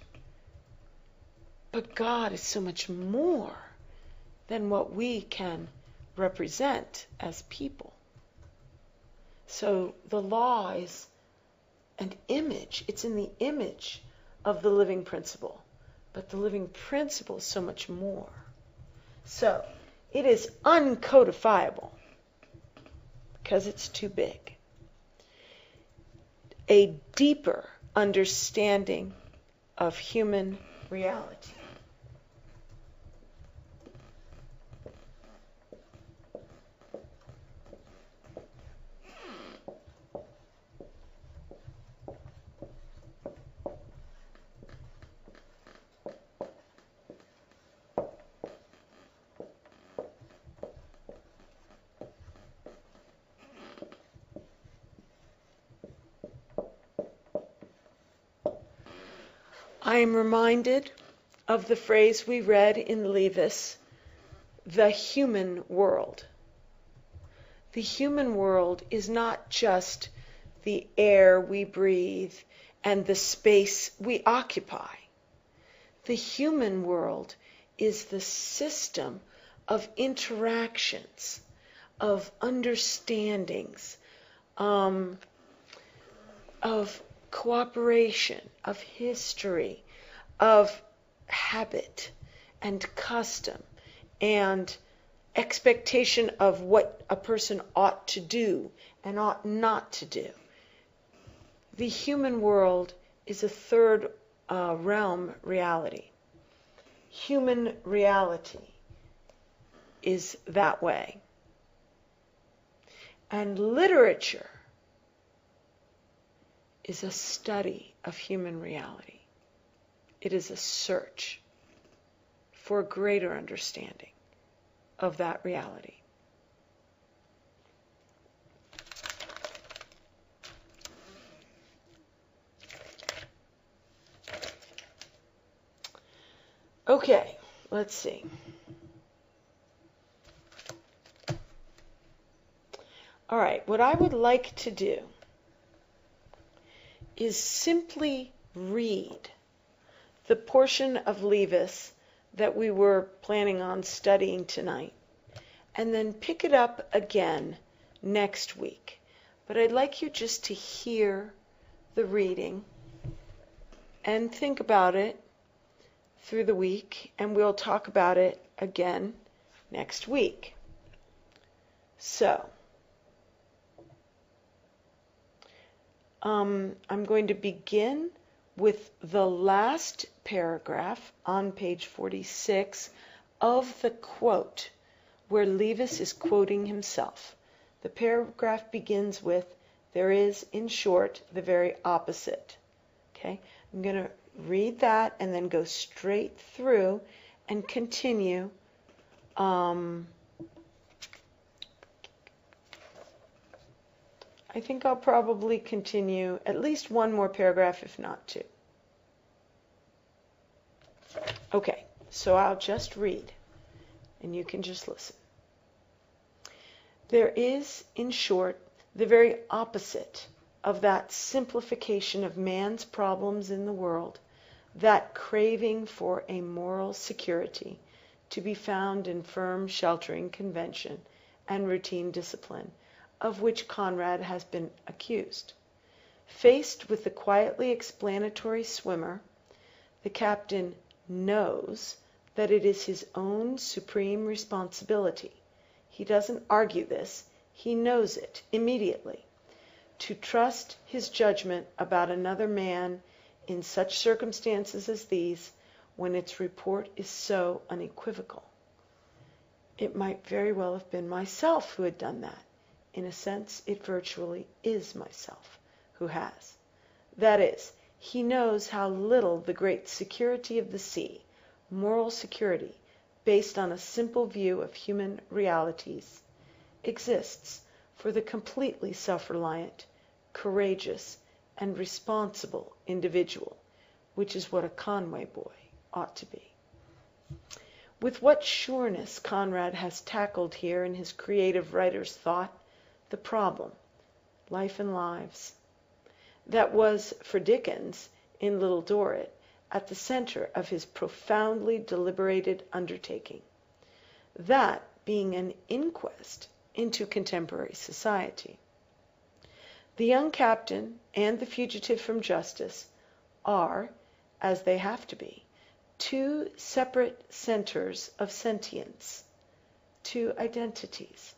But God is so much more than what we can represent as people. So the law is an image. It's in the image of the living principle. But the living principle is so much more. So it is uncodifiable because it's too big. A deeper understanding of human reality. I am reminded of the phrase we read in Levis, the human world. The human world is not just the air we breathe and the space we occupy. The human world is the system of interactions, of understandings, of cooperation, of history, of habit and custom and expectation of what a person ought to do and ought not to do. The human world is a third realm reality. Human reality is that way. And literature is a study of human reality. It is a search for greater understanding of that reality. Okay, let's see. All right, what I would like to do is simply read the portion of Levis that we were planning on studying tonight, and then pick it up again next week. But I'd like you just to hear the reading and think about it through the week, and we'll talk about it again next week. So, I'm going to begin with the last paragraph on page 46 of the quote, where Levis is quoting himself. The paragraph begins with, "There is, in short, the very opposite." Okay? I'm going to read that and then go straight through and continue. I think I'll probably continue at least one more paragraph, if not two. Okay, so I'll just read, and you can just listen. There is, in short, the very opposite of that simplification of man's problems in the world, that craving for a moral security to be found in firm sheltering convention and routine discipline, of which Conrad has been accused. Faced with the quietly explanatory swimmer, the captain knows that it is his own supreme responsibility. He doesn't argue this, he knows it immediately. To trust his judgment about another man in such circumstances as these, when its report is so unequivocal. It might very well have been myself who had done that. In a sense, it virtually is myself who has. That is, he knows how little the great security of the sea, moral security, based on a simple view of human realities, exists for the completely self-reliant, courageous, and responsible individual, which is what a Conway boy ought to be. With what sureness Conrad has tackled here in his creative writer's thought the problem, life and lives, that was for Dickens in Little Dorrit at the center of his profoundly deliberated undertaking, that being an inquest into contemporary society. The young captain and the fugitive from justice are, as they have to be, two separate centers of sentience, two identities.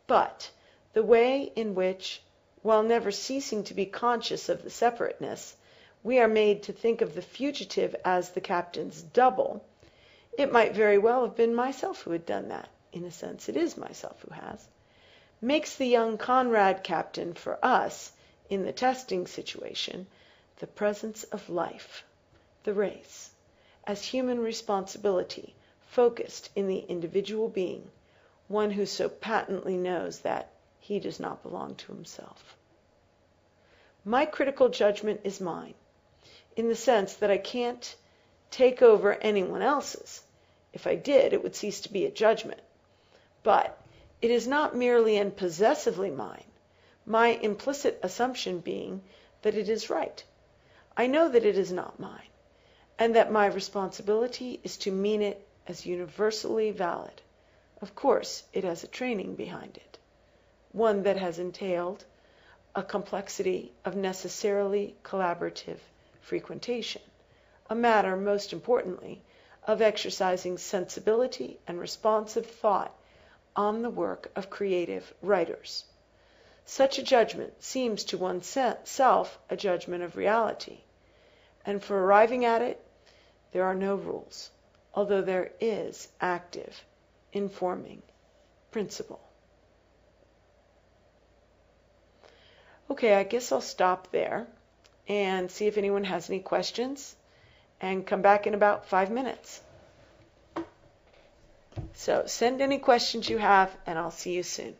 But the way in which, while never ceasing to be conscious of the separateness, we are made to think of the fugitive as the captain's double, it might very well have been myself who had done that. In a sense, it is myself who has. Makes the young Conrad captain for us, in the testing situation, the presence of life, the race, as human responsibility focused in the individual being, one who so patently knows that he does not belong to himself. My critical judgment is mine, in the sense that I can't take over anyone else's. If I did, it would cease to be a judgment. But it is not merely and possessively mine, my implicit assumption being that it is right. I know that it is not mine, and that my responsibility is to mean it as universally valid. Of course, it has a training behind it, one that has entailed a complexity of necessarily collaborative frequentation, a matter, most importantly, of exercising sensibility and responsive thought on the work of creative writers. Such a judgment seems to oneself a judgment of reality, and for arriving at it, there are no rules, although there is active, informing principle. Okay, I guess I'll stop there and see if anyone has any questions, and come back in about 5 minutes. So send any questions you have, and I'll see you soon.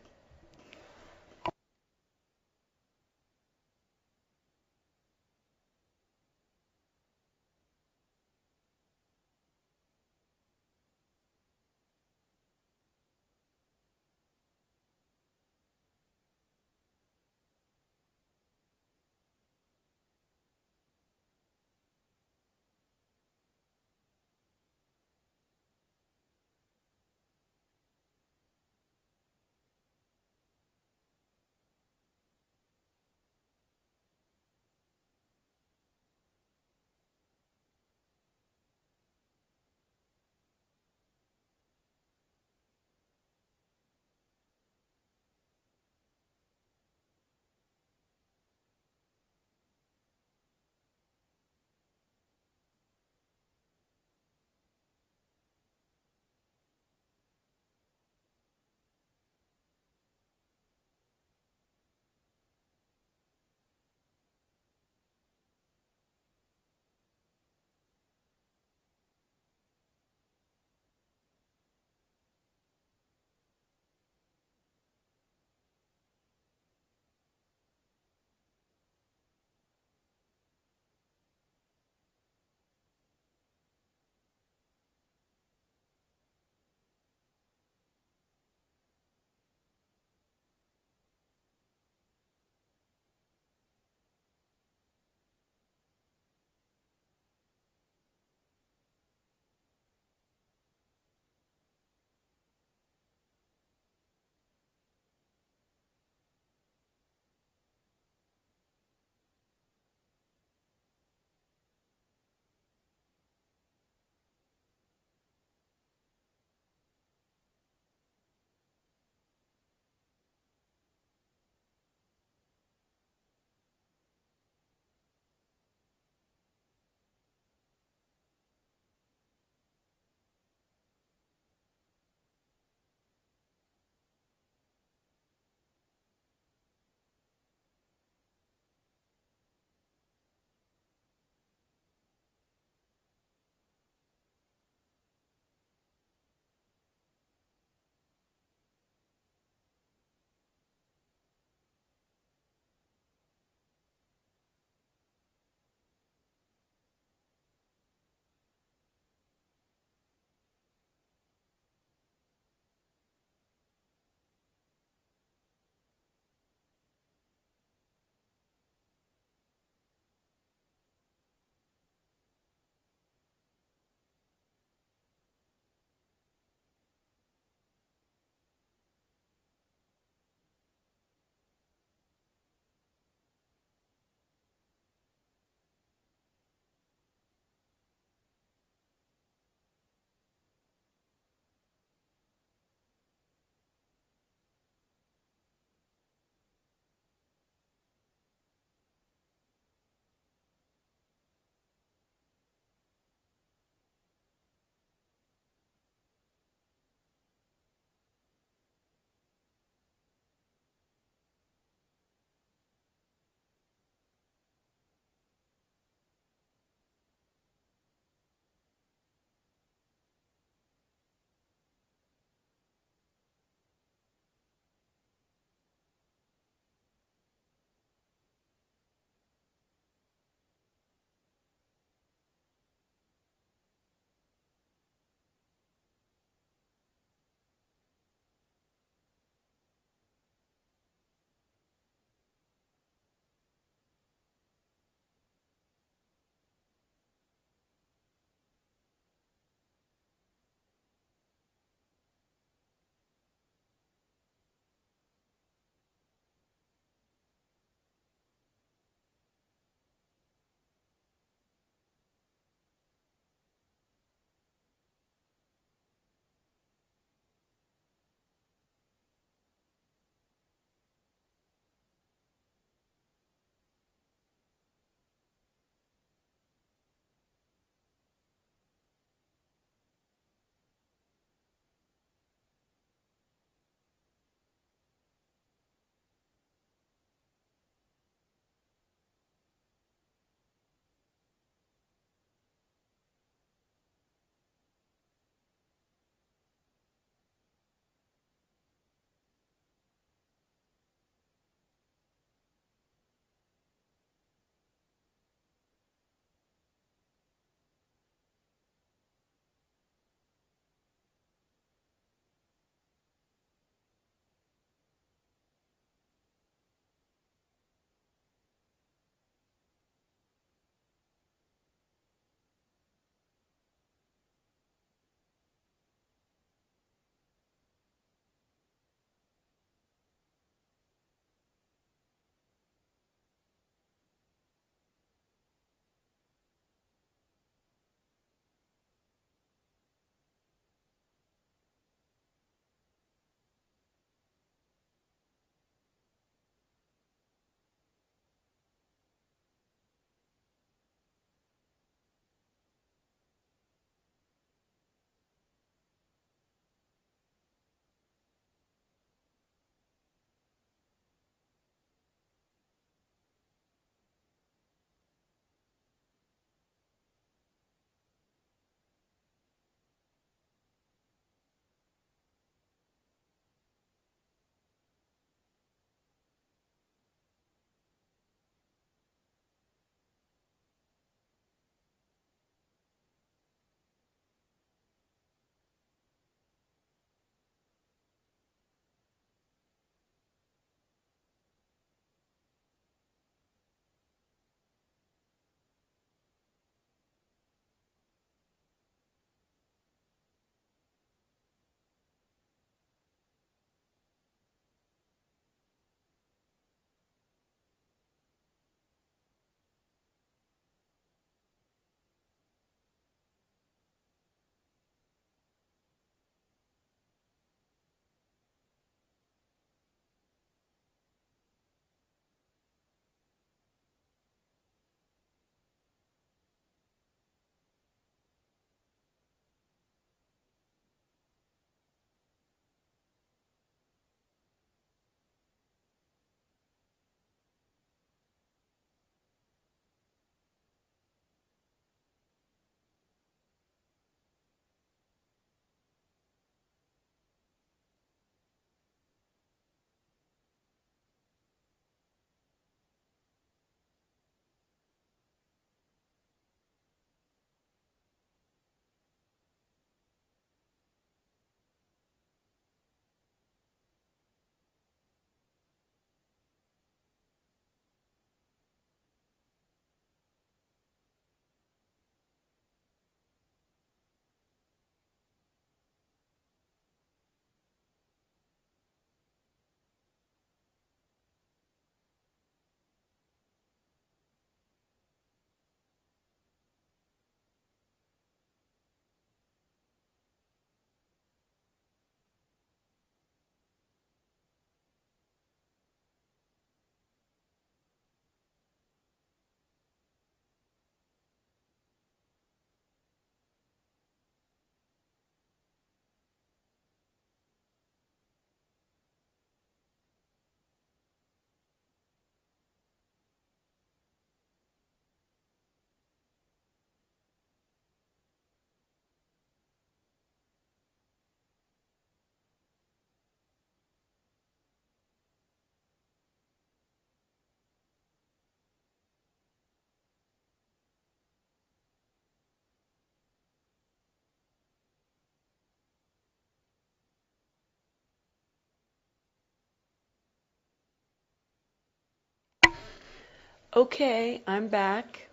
Okay, I'm back.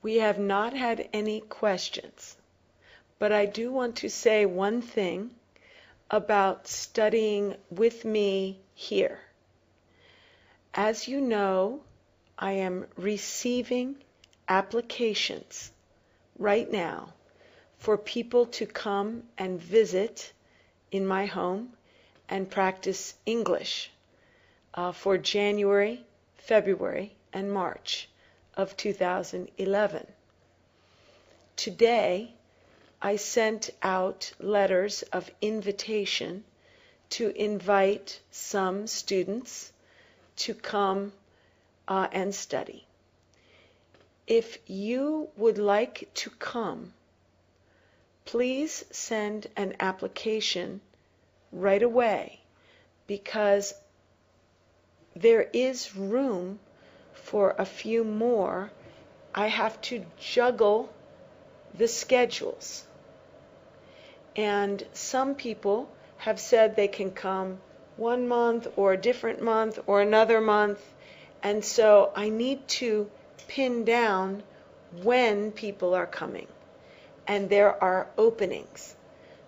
We have not had any questions, but I do want to say one thing about studying with me here. As you know, I am receiving applications right now for people to come and visit in my home and practice English for January, February, and March of 2011. Today, I sent out letters of invitation to invite some students to come and study. If you would like to come, please send an application right away, because there is room for a few more. I have to juggle the schedules. And some people have said they can come 1 month or a different month or another month. And so I need to pin down when people are coming. And there are openings.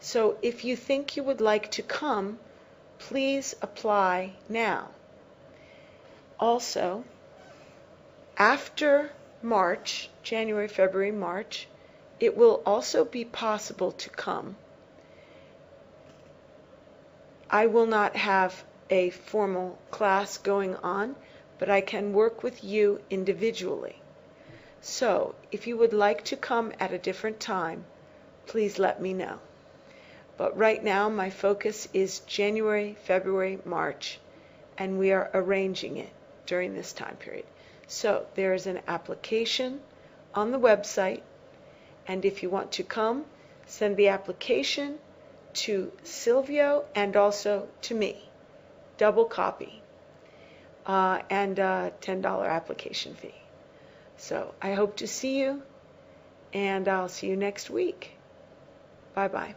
So if you think you would like to come, please apply now. Also, after March, January, February, March, it will also be possible to come. I will not have a formal class going on, but I can work with you individually. So, if you would like to come at a different time, please let me know. But right now, my focus is January, February, March, and we are arranging it during this time period. So, there is an application on the website, and if you want to come, send the application to Silvio and also to me. Double copy. And a $10 application fee. So I hope to see you, and I'll see you next week. Bye-bye.